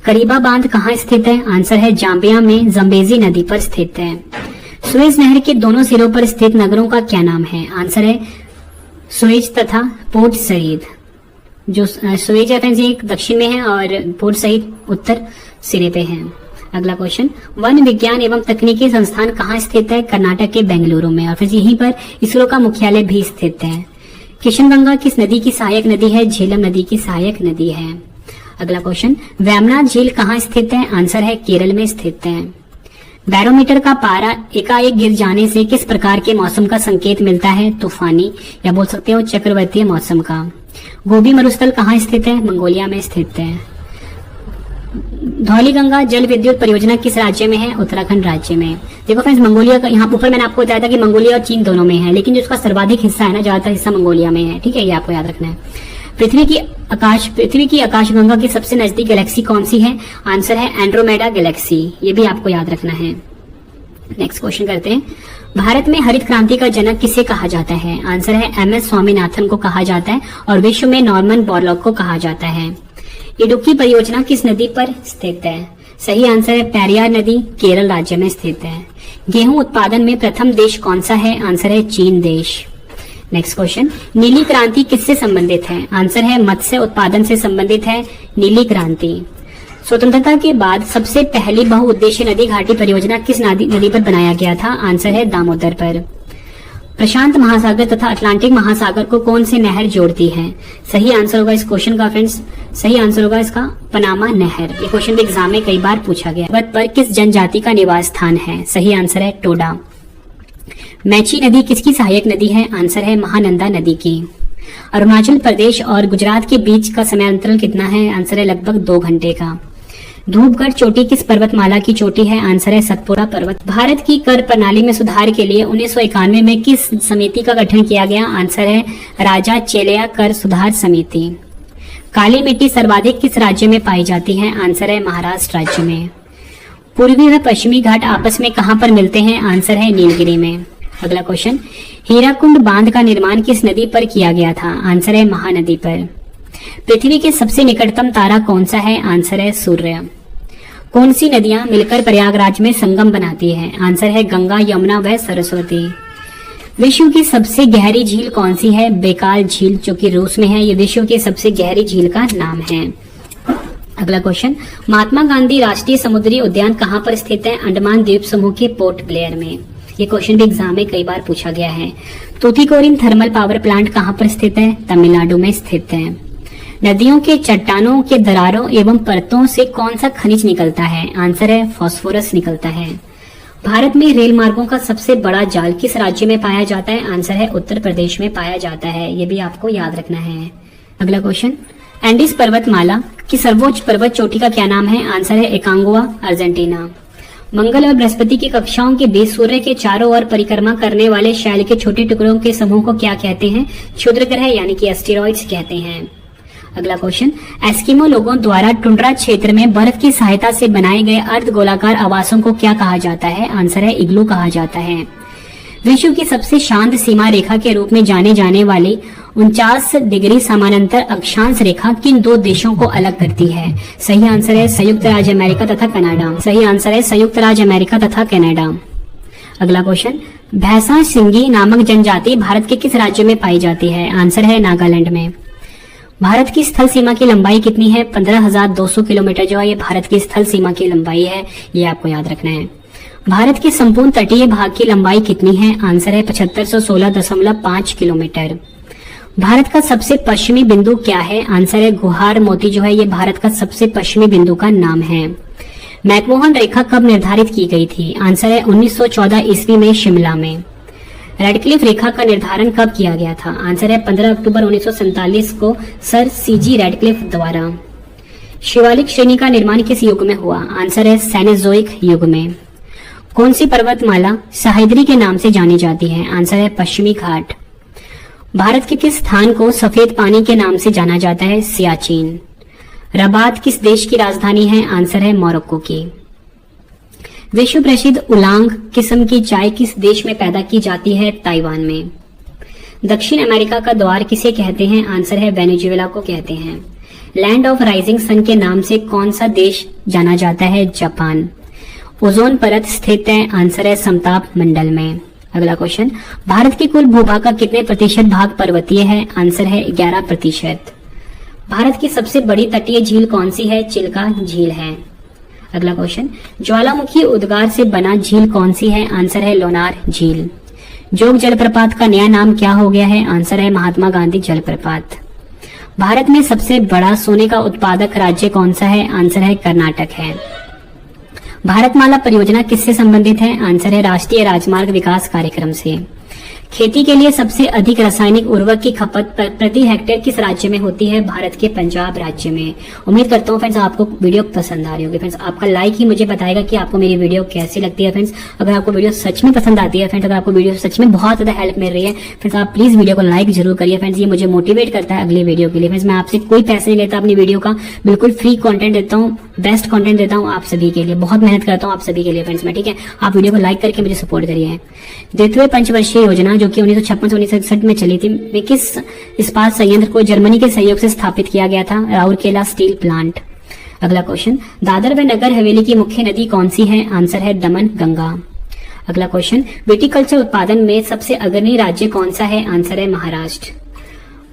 करीबा बांध कहाँ स्थित है? आंसर है जाम्बिया में जम्बेजी नदी पर स्थित है। सुएज नहर के दोनों सिरों पर स्थित नगरों का क्या नाम है? आंसर है सुएज तथा पोर्ट सईद। जो सुएज है फ्रेंड्स ये दक्षिण में है और पोर्ट सईद उत्तर सिरे पे है। अगला क्वेश्चन, वन विज्ञान एवं तकनीकी संस्थान कहाँ स्थित है? कर्नाटक के बेंगलुरु में, और फिर यहीं पर इसरो का मुख्यालय भी स्थित है। किशनगंगा किस नदी की सहायक नदी है? झेलम नदी की सहायक नदी है। अगला क्वेश्चन, वेमना झील कहाँ स्थित है? आंसर है केरल में स्थित है। बैरोमीटर का पारा एकाएक गिर जाने से किस प्रकार के मौसम का संकेत मिलता है? तूफानी, या बोल सकते हो चक्रवर्तीय मौसम का। गोबी मरुस्थल कहाँ स्थित है? मंगोलिया में स्थित है। धौलीगंगा जल विद्युत परियोजना किस राज्य में है? उत्तराखंड राज्य में। देखो फ्रेंड्स, मंगोलिया का यहाँ ऊपर मैंने आपको बताया था कि मंगोलिया और चीन दोनों में है, लेकिन जो उसका सर्वाधिक हिस्सा है ना, ज्यादातर हिस्सा मंगोलिया में है। ठीक है, ये आपको याद रखना है। पृथ्वी की आकाशगंगा की सबसे नजदीक गैलेक्सी कौन सी है? आंसर है एंड्रोमेडा गैलेक्सी। ये भी आपको याद रखना है। नेक्स्ट क्वेश्चन करते हैं, भारत में हरित क्रांति का जनक किसे कहा जाता है? आंसर है एमएस स्वामीनाथन को कहा जाता है, और विश्व में नॉर्मन बोरलॉग को कहा जाता है। इडुक्की परियोजना किस नदी पर स्थित है? सही आंसर है पेरियार नदी, केरल राज्य में स्थित है। गेहूं उत्पादन में प्रथम देश कौन सा है? आंसर है चीन देश। नेक्स्ट क्वेश्चन, नीली क्रांति किससे संबंधित है? आंसर है मत्स्य उत्पादन से संबंधित है नीली क्रांति। स्वतंत्रता के बाद सबसे पहली बहुउद्देशीय नदी घाटी परियोजना किस नदी पर बनाया गया था? आंसर है दामोदर पर। प्रशांत महासागर तथा अटलांटिक महासागर को कौन सी नहर जोड़ती है? सही आंसर होगा इस क्वेश्चन का फ्रेंड्स, सही आंसर होगा इसका पनामा नहर। ये क्वेश्चन भी एग्जाम में कई बार पूछा गया। पर्वत पर किस जनजाति का निवास स्थान है? सही आंसर है टोडा। मैची नदी किसकी सहायक नदी है? आंसर है महानंदा नदी की। अरुणाचल प्रदेश और गुजरात के बीच का समय अंतराल कितना है? आंसर है लगभग 2 घंटे का। धूपगढ़ चोटी किस पर्वतमाला की चोटी है? आंसर है सतपुड़ा पर्वत। भारत की कर प्रणाली में सुधार के लिए 1991 में किस समिति का गठन किया गया? आंसर है राजा चेलिया कर सुधार समिति। काली मिट्टी सर्वाधिक किस राज्य में पाई जाती है? आंसर है महाराष्ट्र राज्य में। पूर्वी व पश्चिमी घाट आपस में कहां पर मिलते हैं? आंसर है नीलगिरी में। अगला क्वेश्चन, हीराकुंड बांध का निर्माण किस नदी पर किया गया था? आंसर है महानदी पर। पृथ्वी के सबसे निकटतम तारा कौन सा है? आंसर है सूर्य। कौन सी नदियां मिलकर प्रयागराज में संगम बनाती है? आंसर है गंगा, यमुना व सरस्वती। विश्व की सबसे गहरी झील कौन सी है? बेकाल झील, जो कि रूस में है। ये विश्व की सबसे गहरी झील का नाम है। अगला क्वेश्चन, महात्मा गांधी राष्ट्रीय समुद्री उद्यान कहां पर स्थित है? अंडमान द्वीप समूह के पोर्ट ब्लेयर में। ये क्वेश्चन भी एग्जाम में कई बार पूछा गया है। तूतीकोरिन थर्मल पावर प्लांट कहां पर स्थित है? तमिलनाडु में स्थित है। नदियों के चट्टानों के दरारों एवं परतों से कौन सा खनिज निकलता है? आंसर है फास्फोरस निकलता है। भारत में रेल मार्गों का सबसे बड़ा जाल किस राज्य में पाया जाता है? आंसर है उत्तर प्रदेश में पाया जाता है। ये भी आपको याद रखना है। अगला क्वेश्चन, एंडीज पर्वतमाला की सर्वोच्च पर्वत चोटी का क्या नाम है? आंसर है एकांगुआ, अर्जेंटीना। मंगल और बृहस्पति की कक्षाओं के बीच सूर्य के चारों ओर परिक्रमा करने वाले शैल के छोटे टुकड़ों के समूह को क्या कहते हैं? क्षुद्र ग्रह यानी कि एस्टेरॉइड्स कहते हैं। अगला क्वेश्चन, एस्किमो लोगों द्वारा टुंड्रा क्षेत्र में बर्फ की सहायता से बनाए गए अर्ध गोलाकार आवासों को क्या कहा जाता है? आंसर है इग्लू कहा जाता है। विश्व की सबसे शांत सीमा रेखा के रूप में जाने जाने वाली 49 डिग्री समानांतर अक्षांश रेखा किन 2 देशों को अलग करती है? सही आंसर है संयुक्त राज्य अमेरिका तथा कनाडा। सही आंसर है संयुक्त राज्य अमेरिका तथा कनाडा। अगला क्वेश्चन, भैंसा सिंगी नामक जनजाति भारत के किस राज्य में पाई जाती है? आंसर है नागालैंड में। भारत की स्थल सीमा की लंबाई कितनी है? 15,200 किलोमीटर जो है ये भारत की स्थल सीमा की लंबाई है। ये आपको याद रखना है। भारत के संपूर्ण तटीय भाग की लंबाई कितनी है? आंसर है 7516.5 किलोमीटर। भारत का सबसे पश्चिमी बिंदु क्या है? आंसर है गुहार मोती जो है ये भारत का सबसे पश्चिमी बिंदु का नाम है। मैकमोहन रेखा कब निर्धारित की गई थी? आंसर है 1914 ईस्वी में शिमला में। रेडक्लिफ रेखा का निर्धारण कब किया गया था? आंसर है 15 अक्टूबर 1947 को सर सीजी रेडक्लिफ द्वारा। शिवालिक श्रेणी का निर्माण किस युग में हुआ? आंसर है सेनेजोइक युग में। कौन सी पर्वतमाला सह्याद्री के नाम से जानी जाती है? आंसर है पश्चिमी घाट। भारत के किस स्थान को सफेद पानी के नाम से जाना जाता है? सियाचिन। रबात किस देश की राजधानी है? आंसर है मोरक्को की। विश्व प्रसिद्ध उलांग किस्म की चाय किस देश में पैदा की जाती है? ताइवान में। दक्षिण अमेरिका का द्वार किसे कहते हैं? आंसर है वेनेजुएला को कहते हैं। लैंड ऑफ राइजिंग सन के नाम से कौन सा देश जाना जाता है? जापान। ओजोन परत स्थित है? आंसर है समताप मंडल में। अगला क्वेश्चन, भारत के कुल भूभाग का कितने प्रतिशत भाग पर्वतीय है? आंसर है 11%। भारत की सबसे बड़ी तटीय झील कौन सी है? चिल्का झील है। अगला क्वेश्चन, ज्वालामुखी उद्गार से बना झील कौन सी है? आंसर है लोनार झील। जोग जलप्रपात का नया नाम क्या हो गया है? आंसर है महात्मा गांधी जलप्रपात। भारत में सबसे बड़ा सोने का उत्पादक राज्य कौन सा है? आंसर है कर्नाटक है। भारतमाला परियोजना किससे संबंधित है? आंसर है राष्ट्रीय राजमार्ग विकास कार्यक्रम से। खेती के लिए सबसे अधिक रासायनिक उर्वरक की खपत प्रति हेक्टेयर किस राज्य में होती है? भारत के पंजाब राज्य में। उम्मीद करता हूँ फ्रेंड्स आपको वीडियो पसंद आ रही होगी। फ्रेंड्स आपका लाइक ही मुझे बताएगा कि आपको मेरी वीडियो कैसी लगती है। फ्रेंड्स अगर आपको वीडियो सच में पसंद आती है, फ्रेंड्स अगर आपको वीडियो सच में बहुत ज्यादा हेल्प मिल रही है, फ्रेंड्स आप प्लीज वीडियो को लाइक जरूर करिए। फ्रेंड्स ये मुझे मोटिवेट करता है अगली वीडियो के लिए। फ्रेंड्स मैं आपसे कोई पैसे नहीं लेता अपनी वीडियो का, बिल्कुल फ्री कंटेंट देता हूँ, बेस्ट कंटेंट देता हूँ आप सभी के लिए। बहुत मेहनत करता हूँ आप सभी के लिए फ्रेंड्स मैं, ठीक है। आप वीडियो को लाइक करके मुझे सपोर्ट करिए। द्वितीय पंचवर्षीय योजना जो कि 1956-1967 में चली थी, में किस इस्पात संयंत्र को जर्मनी के सहयोग से स्थापित किया गया था? Rourkela steel plant. अगला क्वेश्चन, दादर व नगर हवेली की मुख्य नदी कौन सी है? आंसर है दमन गंगा। अगला क्वेश्चन, विटिकल्चर उत्पादन में सबसे अग्रणी राज्य कौन सा है? आंसर है महाराष्ट्र।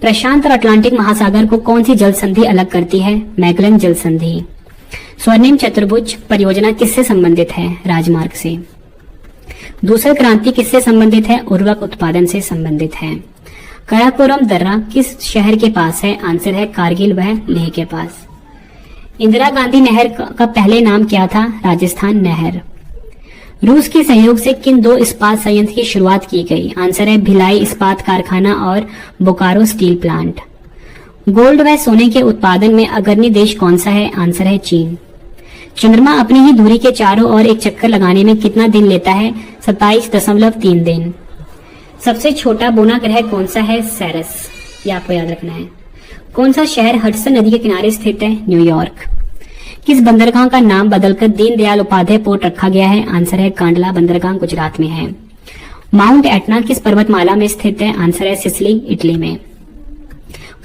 प्रशांत और अटलांटिक महासागर को कौन सी जल संधि अलग करती है? मैगलन जल संधि। स्वर्णिम चतुर्भुज परियोजना किससे संबंधित है? राजमार्ग से। दूसरी क्रांति किससे संबंधित है? उर्वरक उत्पादन से संबंधित है। कराकोरम दर्रा किस शहर के पास है? आंसर है कारगिल व लेह के पास। इंदिरा गांधी नहर का पहले नाम क्या था? राजस्थान नहर। रूस के सहयोग से किन 2 इस्पात संयंत्र की शुरुआत की गई? आंसर है भिलाई इस्पात कारखाना और बोकारो स्टील प्लांट। गोल्ड व सोने के उत्पादन में अग्रणी देश कौन सा है? आंसर है चीन। चंद्रमा अपनी ही धुरी के चारों ओर एक चक्कर लगाने में कितना दिन लेता है? 27.3 दिन। सबसे छोटा बोना ग्रह कौन सा है? सेरस। ये आपको याद रखना है। कौन सा शहर हडसन नदी के किनारे स्थित है? न्यूयॉर्क। किस बंदरगाह का नाम बदलकर दीनदयाल उपाध्याय पोर्ट रखा गया है? आंसर है कांडला बंदरगाह गुजरात में है। माउंट एटना किस पर्वतमाला में स्थित है? आंसर है सिसिली इटली में।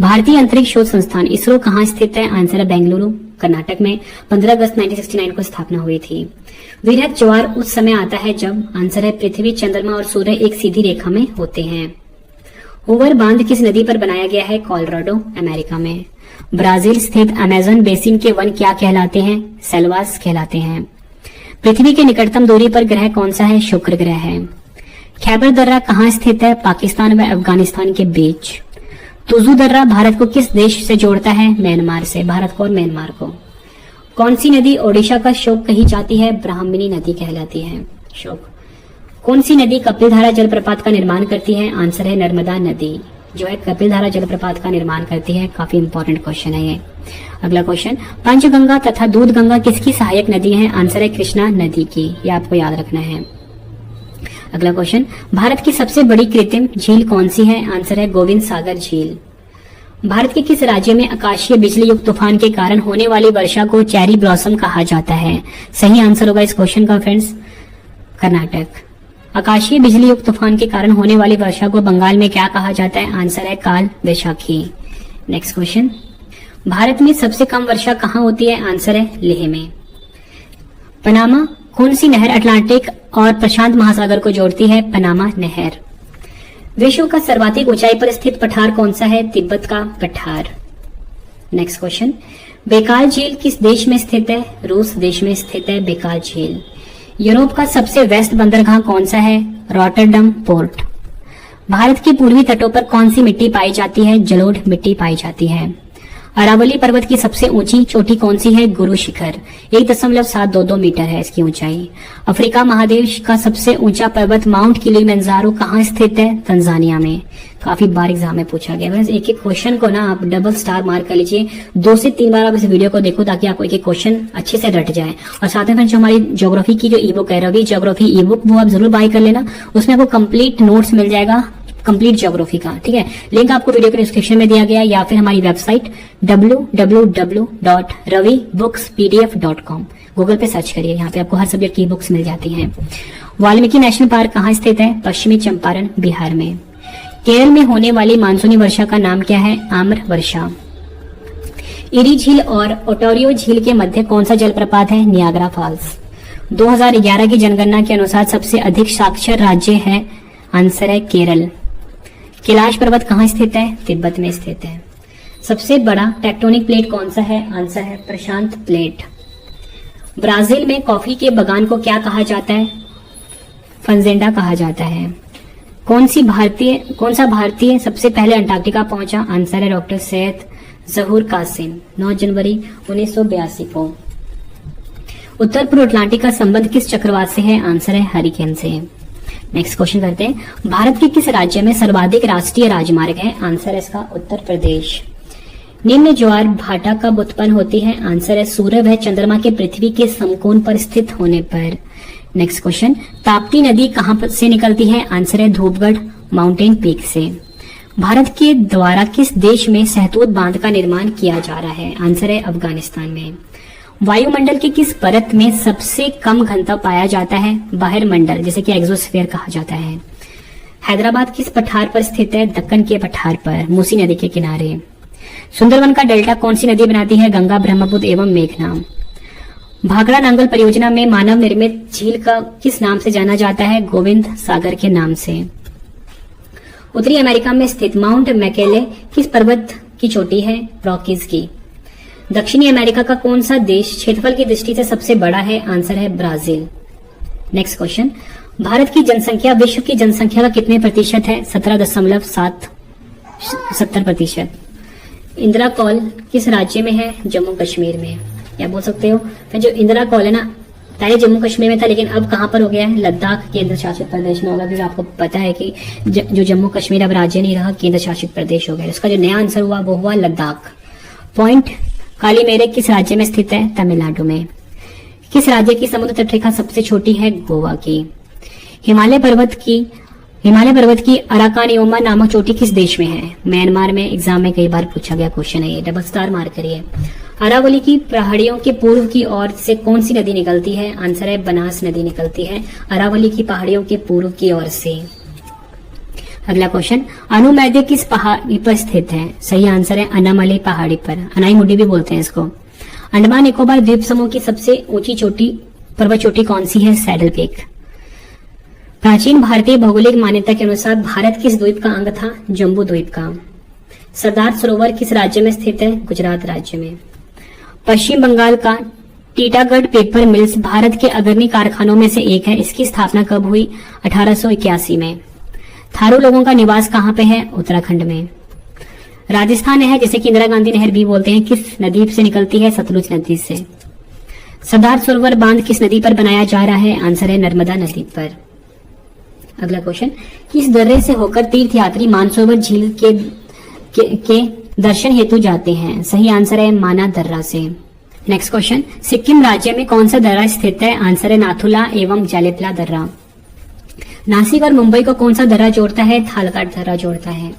भारतीय अंतरिक्ष शोध संस्थान इसरो कहाँ स्थित है? आंसर है बेंगलुरु कर्नाटक में। 15 अगस्त 1969 को स्थापना हुई थी। विरहत ज्वार उस समय आता है जब, आंसर है पृथ्वी, चंद्रमा और सूर्य एक सीधी रेखा में होते हैं। हूवर बांध किस नदी पर बनाया गया है? कोलोराडो अमेरिका में। ब्राजील स्थित अमेज़न बेसिन के वन क्या कहलाते हैं? सेल्वास कहलाते हैं। पृथ्वी के निकटतम दूरी पर ग्रह कौन सा है? शुक्र ग्रह है। खैबर दर्रा कहाँ स्थित है? पाकिस्तान व अफगानिस्तान के बीच। तुजू दर्रा भारत को किस देश से जोड़ता है? म्यांमार से। भारत को और म्यांमार को। कौन सी नदी ओडिशा का शोक कही जाती है? ब्राह्मणी नदी कहलाती है शोक। कौन सी नदी कपिलधारा जलप्रपात का निर्माण करती है? आंसर है नर्मदा नदी जो है कपिलधारा जलप्रपात का निर्माण करती है। काफी इंपॉर्टेंट क्वेश्चन है ये। अगला क्वेश्चन, पंचगंगा तथा दूधगंगा किसकी सहायक नदी है? आंसर है कृष्णा नदी की। ये आपको याद रखना है। अगला क्वेश्चन, भारत की सबसे बड़ी कृत्रिम झील कौन सी है? आंसर है गोविंद सागर झील। भारत के किस राज्य में आकाशीय बिजली युक्त तूफान के कारण होने वाली वर्षा को चेरी ब्लॉसम कहा जाता है? सही आंसर होगा इस क्वेश्चन का फ्रेंड्स कर्नाटक। आकाशीय बिजली युक्त तूफान के कारण होने वाली वर्षा को बंगाल में क्या कहा जाता है? आंसर है काल वैशाखी। नेक्स्ट क्वेश्चन, भारत में सबसे कम वर्षा कहाँ होती है? आंसर है लेह में। पनामा कौन सी नहर अटलांटिक और प्रशांत महासागर को जोड़ती है? पनामा नहर। विश्व का सर्वाधिक ऊंचाई पर स्थित पठार कौन सा है? तिब्बत का पठार। नेक्स्ट क्वेश्चन, बेकाल झील किस देश में स्थित है? रूस देश में स्थित है बेकाल झील। यूरोप का सबसे वेस्ट बंदरगाह कौन सा है? Rotterdam port. भारत के पूर्वी तटों पर कौन सी मिट्टी पाई जाती है? जलोढ़ मिट्टी पाई जाती है। अरावली पर्वत की सबसे ऊंची चोटी कौन सी है? गुरु शिखर। 1.722 मीटर है इसकी ऊंचाई। अफ्रीका महादेश का सबसे ऊंचा पर्वत माउंट किलिमंजारो कहाँ स्थित है? तंजानिया में। काफी बार एग्जाम में पूछा गया है। एक एक क्वेश्चन को ना आप डबल स्टार मार्क कर लीजिए। 2 से 3 बार आप इस वीडियो को देखो ताकि आपको एक एक क्वेश्चन अच्छे से रट जाए। और साथ में जो हमारी ज्योग्राफी की जो ई बुक है, रवि ज्योग्राफी ई बुक, वो आप जरूर बाय कर लेना। उसमें आपको कंप्लीट नोट्स मिल जाएगा कंप्लीट ज्योग्राफी का। ठीक है, लिंक आपको वीडियो के डिस्क्रिप्शन में दिया गया या फिर हमारी वेबसाइट www.ravibooks.pdf.com गूगल पे सर्च करिए। यहाँ पे आपको हर सब्जेक्ट की बुक्स मिल जाती हैं। वाल्मीकि नेशनल पार्क कहाँ स्थित है? पश्चिमी चंपारण बिहार में। केरल में होने वाली मानसूनी वर्षा का नाम क्या है? आम्र वर्षा। इरी झील और ओटोरियो झील के मध्य कौन सा जलप्रपात है? Niagara Falls. 2011 की जनगणना के अनुसार सबसे अधिक साक्षर राज्य है? आंसर है केरल। कैलाश पर्वत कहाँ स्थित है? तिब्बत में स्थित है। सबसे बड़ा टेक्टोनिक प्लेट कौन सा है? आंसर है प्रशांत प्लेट। ब्राजील में कॉफी के बगान को क्या कहा जाता है? फंजेंडा कहा जाता है। कौन सा भारतीय सबसे पहले अंटार्कटिका पहुंचा? आंसर है डॉक्टर सैयद जहूर कासिम, 9 जनवरी 1982 को। उत्तर पूर्व अटलांटिक का संबंध किस चक्रवात से है? आंसर है हरिकेन से। नेक्स्ट क्वेश्चन करते हैं, भारत के किस राज्य में सर्वाधिक राष्ट्रीय राजमार्ग है? आंसर है इसका उत्तर प्रदेश। निम्न ज्वार भाटा कब उत्पन्न होती है? आंसर है सूर्य व चंद्रमा के पृथ्वी के समकोण पर स्थित होने पर। नेक्स्ट क्वेश्चन, ताप्ती नदी कहां से निकलती है? आंसर है धूपगढ़ माउंटेन पीक से। भारत के द्वारा किस देश में सहतूत बांध का निर्माण किया जा रहा है? आंसर है अफगानिस्तान में। वायुमंडल के किस परत में सबसे कम घनत्व पाया जाता है? बाहर मंडल, जिसे कि एक्सोस्फीयर कहा जाता है। हैदराबाद किस पठार पर स्थित है? दक्कन के पठार पर, मूसी नदी के किनारे। सुंदरवन का डेल्टा कौन सी नदी बनाती है? गंगा, ब्रह्मपुत्र एवं मेघना। भाखड़ा नांगल परियोजना में मानव निर्मित झील का किस नाम से जाना जाता है? गोविंद सागर के नाम से। उत्तरी अमेरिका में स्थित माउंट मैकेले किस पर्वत की चोटी है? रॉकीज की। दक्षिणी अमेरिका का कौन सा देश क्षेत्रफल की दृष्टि से सबसे बड़ा है? आंसर है ब्राजील। नेक्स्ट क्वेश्चन, भारत की जनसंख्या विश्व की जनसंख्या का कितने प्रतिशत है? 17.70%। इंदिरा कॉल किस राज्य में है? जम्मू कश्मीर में। या बोल सकते हो फिर जो इंदिरा कॉल है ना, पहले जम्मू कश्मीर में था लेकिन अब कहां पर हो गया है? लद्दाख केंद्र शासित प्रदेश में होगा, क्योंकि आपको पता है कि जो जम्मू कश्मीर अब राज्य नहीं रहा, केंद्र शासित प्रदेश हो गया। इसका जो नया आंसर हुआ वो हुआ लद्दाख। पॉइंट। काली मेरे किस राज्य में स्थित है? तमिलनाडु में। किस राज्य की समुद्र तटरेखा सबसे छोटी है? गोवा की। हिमालय पर्वत की अराकानियोमा नामक चोटी किस देश में है? म्यांमार में। एग्जाम में कई बार पूछा गया क्वेश्चन है ये, डबल स्टार मार्क करिए। अरावली की पहाड़ियों के पूर्व की ओर से कौन सी नदी निकलती है? आंसर है बनास नदी निकलती है अरावली की पहाड़ियों के पूर्व की ओर से। अगला क्वेश्चन, अनु किस पहाड़ी पर स्थित है? सही आंसर है अनामली पहाड़ी पर, अनाईमुडी भी बोलते हैं इसको। अंडमान निकोबार द्वीप समूह की सबसे ऊंची पर्वत चोटी कौन सी है? Saddle peak. प्राचीन भारतीय भौगोलिक मान्यता के अनुसार भारत किस द्वीप का अंग था? जम्बू द्वीप का। सरदार सरोवर किस राज्य में स्थित है? गुजरात राज्य में। पश्चिम बंगाल का टीटागढ़ पेपर मिल्स भारत के अग्रणी कारखानों में से एक है। इसकी स्थापना कब हुई? 1881 में। थारू लोगों का निवास कहाँ पे है? उत्तराखंड में। राजस्थान है जिसे कि इंदिरा गांधी नहर भी बोलते हैं, किस नदी से निकलती है? सतलुज नदी से। सरदार सरोवर बांध किस नदी पर बनाया जा रहा है? आंसर है नर्मदा नदी पर। अगला क्वेश्चन, किस दर्रे से होकर तीर्थयात्री मानसरोवर झील के दर्शन हेतु जाते हैं? सही आंसर है माना दर्रा से। नेक्स्ट क्वेश्चन, सिक्किम राज्य में कौन सा दर्रा स्थित है? आंसर है नाथुला एवं जालितला दर्रा। नासिक और मुंबई को कौन सा दर्रा जोड़ता है? थालकाट दर्रा जोड़ता है।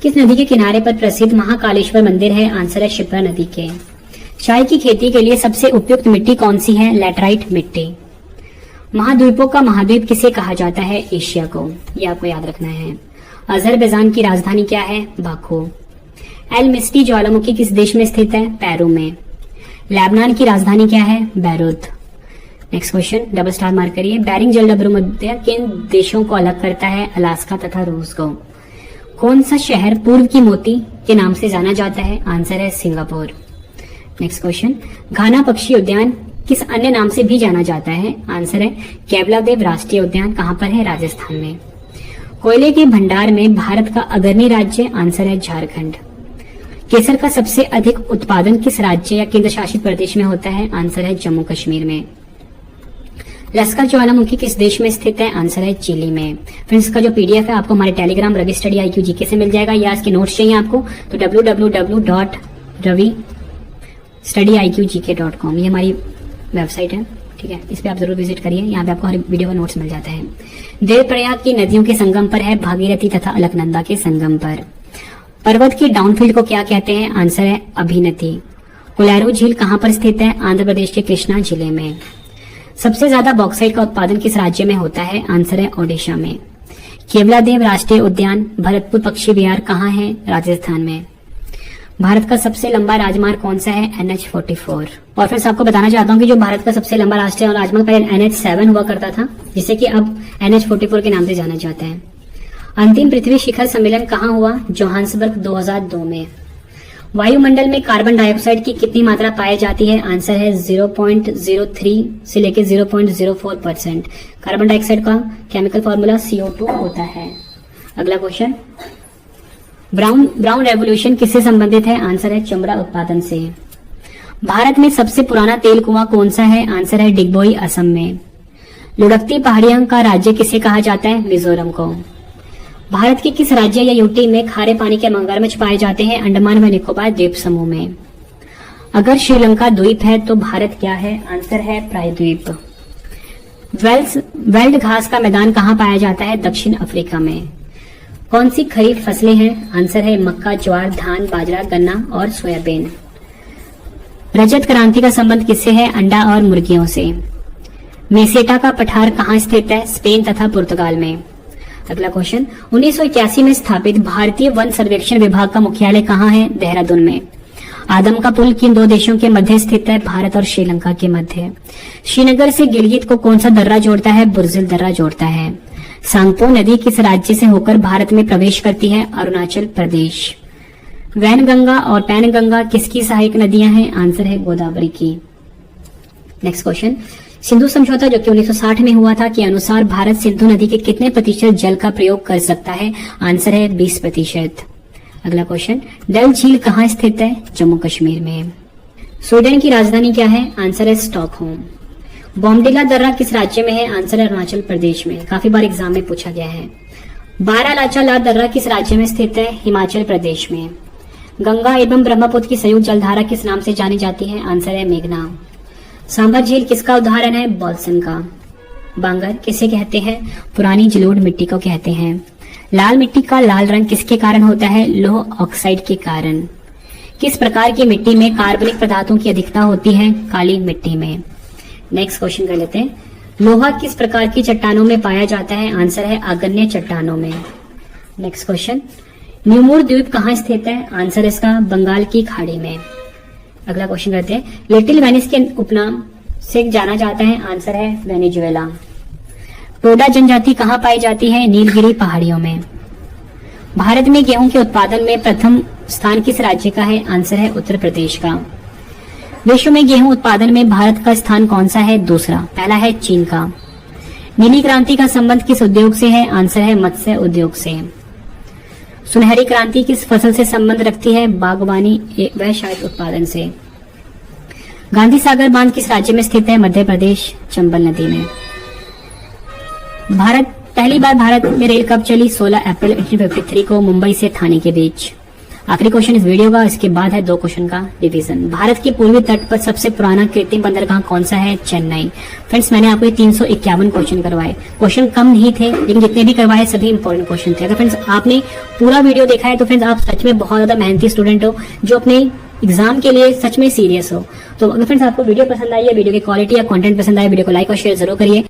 किस नदी के किनारे पर प्रसिद्ध महाकालेश्वर मंदिर है? आंसर है शिप्रा नदी के। चाय की खेती के लिए सबसे उपयुक्त मिट्टी कौन सी है? लैटराइट मिट्टी। महाद्वीपों का महाद्वीप किसे कहा जाता है? एशिया को। यह आपको याद रखना है। अजरबैजान की राजधानी क्या है? बाकू। एल मिस्टी ज्वालामुखी किस देश में स्थित है? पेरू में। लेबनान की राजधानी क्या है? Beirut. Next question, double star mark करिए। बेरिंग जलभूमध्य किन देशों को अलग करता है? अलास्का तथा रूस को। कौन सा शहर पूर्व की मोती के नाम से जाना जाता है? आंसर है सिंगापुर। नेक्स्ट क्वेश्चन, घाना पक्षी उद्यान किस अन्य नाम से भी जाना जाता है? आंसर है केवलादेव राष्ट्रीय उद्यान। कहां पर है? राजस्थान में। कोयले के भंडार में भारत का अग्रणी राज्य? आंसर है झारखंड। केसर का सबसे अधिक उत्पादन किस राज्य या केंद्र शासित प्रदेश में होता है? आंसर है जम्मू कश्मीर में। लस्कर ज्वालामुखी किस देश में स्थित है? आंसर है चिली में। फ्रेंड्स, इसका जो पीडीएफ है आपको हमारे Telegram Ravi study IQ GK से मिल जाएगा, या इसके नोट्स चाहिए आपको तो www.ravistudyIQGK.com ये हमारी वेबसाइट है, ठीक है, इस पे आप जरूर विजिट करिए। यहाँ पे आपको हर वीडियो का नोट्स मिल जाता है। देवप्रयाग की नदियों के संगम पर है, भागीरथी तथा अलकनंदा के संगम पर। पर्वत के डाउनफील्ड को क्या कहते हैं? आंसर है अभिनति। कोलारू झील कहाँ पर स्थित है? आंध्र प्रदेश के कृष्णा जिले में। सबसे ज्यादा बॉक्साइट का उत्पादन किस राज्य में होता है? आंसर है ओडिशा में। केवलादेव राष्ट्रीय उद्यान भरतपुर पक्षी विहार कहाँ है? राजस्थान में। भारत का सबसे लंबा राजमार्ग कौन सा है? NH-44। और फिर आपको बताना चाहता हूँ कि जो भारत का सबसे लंबा राष्ट्रीय राजमार्ग पहले NH-7 हुआ करता था, जिसे कि अब NH-44 के नाम से जाना जाता है। अंतिम पृथ्वी शिखर सम्मेलन कहाँ हुआ? जोहान्सबर्ग 2002 में। वायुमंडल में कार्बन डाइऑक्साइड की कितनी मात्रा पाई जाती है? आंसर है 0.03 से लेकर 0.04%। कार्बन डाइऑक्साइड का केमिकल फॉर्मूला CO2 होता है। अगला क्वेश्चन, ब्राउन रेवोल्यूशन किससे संबंधित है? आंसर है चमड़ा उत्पादन से। भारत में सबसे पुराना तेल कुआं कौन सा है? आंसर है डिगबोई असम में। लुढ़कती पहाड़ियों का राज्य किसे कहा जाता है? मिजोरम को। भारत के किस राज्य या यूटी में खारे पानी के मगरमच्छ पाए जाते हैं? अंडमान व निकोबार द्वीप समूह में। अगर श्रीलंका द्वीप है तो भारत क्या है? आंसर है प्रायद्वीप। वेल्ड घास का मैदान कहाँ पाया जाता है? दक्षिण अफ्रीका में। कौन सी खरीफ फसलें हैं? आंसर है मक्का, ज्वार, धान, बाजरा, गन्ना और सोयाबीन। रजत क्रांति का संबंध किससे है? अंडा और मुर्गियों से। मेसेटा का पठार कहाँ स्थित है? स्पेन तथा पुर्तगाल में। अगला क्वेश्चन, 1981 में स्थापित भारतीय वन सर्वेक्षण विभाग का मुख्यालय कहाँ है? देहरादून में। आदम का पुल किन दो देशों के मध्य स्थित है? भारत और श्रीलंका के मध्य। श्रीनगर से गिलगित को कौन सा दर्रा जोड़ता है? बुर्जिल दर्रा जोड़ता है। सांगपो नदी किस राज्य से होकर भारत में प्रवेश करती है? अरुणाचल प्रदेश। वैनगंगा और पैनगंगा किसकी सहायक नदियां हैं? आंसर है गोदावरी की। नेक्स्ट क्वेश्चन, सिंधु समझौता जो कि 1960 में हुआ था के अनुसार भारत सिंधु नदी के कितने प्रतिशत जल का प्रयोग कर सकता है? आंसर है 20%। अगला क्वेश्चन, डल झील कहाँ स्थित है? जम्मू कश्मीर में। स्वीडन की राजधानी क्या है? आंसर है स्टॉकहोम। बॉमडिला दर्रा किस राज्य में है? आंसर है अरुणाचल प्रदेश में। काफी बार एग्जाम में पूछा गया है। बारालाचा दर्रा किस राज्य में स्थित है? हिमाचल प्रदेश में। गंगा एवं ब्रह्मपुत्र की संयुक्त जलधारा किस नाम से जानी जाती है? आंसर है मेघना। सांभर झील किसका उदाहरण है? बॉल्सन का। बांगर किसे कहते हैं? पुरानी जलोढ़ मिट्टी को कहते हैं। लाल मिट्टी का लाल रंग किसके कारण होता है? लौह ऑक्साइड के कारण। किस प्रकार की मिट्टी में कार्बनिक पदार्थों की अधिकता होती है? काली मिट्टी में। नेक्स्ट क्वेश्चन कर लेते हैं। लोहा किस प्रकार की चट्टानों में पाया जाता है? आंसर है आग्नेय चट्टानों में। नेक्स्ट क्वेश्चन, न्यूमूर द्वीप कहाँ स्थित है? आंसर इसका बंगाल की खाड़ी में। अगला क्वेश्चन करते हैं। लिटिल वेनिस के उपनाम से जाना जाता है? आंसर है वेनेजुएला। टोडा जनजाति कहाँ पाई जाती है? नीलगिरी पहाड़ियों में। भारत में गेहूं के उत्पादन में प्रथम स्थान किस राज्य का है? आंसर है उत्तर प्रदेश का। विश्व में गेहूं उत्पादन में भारत का स्थान कौन सा है? दूसरा। पहला है चीन का। नीली क्रांति का संबंध किस उद्योग से है? आंसर है मत्स्य उद्योग से। सुनहरी क्रांति किस फसल से संबंध रखती है? बागवानी व शहद उत्पादन से। गांधी सागर बांध किस राज्य में स्थित है? मध्य प्रदेश, चंबल नदी में। पहली बार भारत में रेल कब चली? 16 अप्रैल 1853 को मुंबई से थाने के बीच। आखिरी क्वेश्चन इस वीडियो का, इसके बाद है 2 क्वेश्चन का रिवीजन। भारत के पूर्वी तट पर सबसे पुराना कृत्रिम बंदरगाह कौन सा है? चेन्नई। फ्रेंड्स, मैंने आपको 351 क्वेश्चन करवाए। क्वेश्चन कम नहीं थे, लेकिन जितने भी करवाए सभी इंपॉर्टेंट क्वेश्चन थे। अगर फ्रेंड्स आपने पूरा वीडियो देखा है तो फ्रेंड्स आप सच में बहुत ज्यादा मेहनती स्टूडेंट हो, जो अपने एग्जाम के लिए सच में सीरियस हो। तो अगर फ्रेंड्स आपको वीडियो पसंद आई है, वीडियो की क्वालिटी या कंटेंट पसंद आए, वीडियो को लाइक और शेयर जरूर करिए।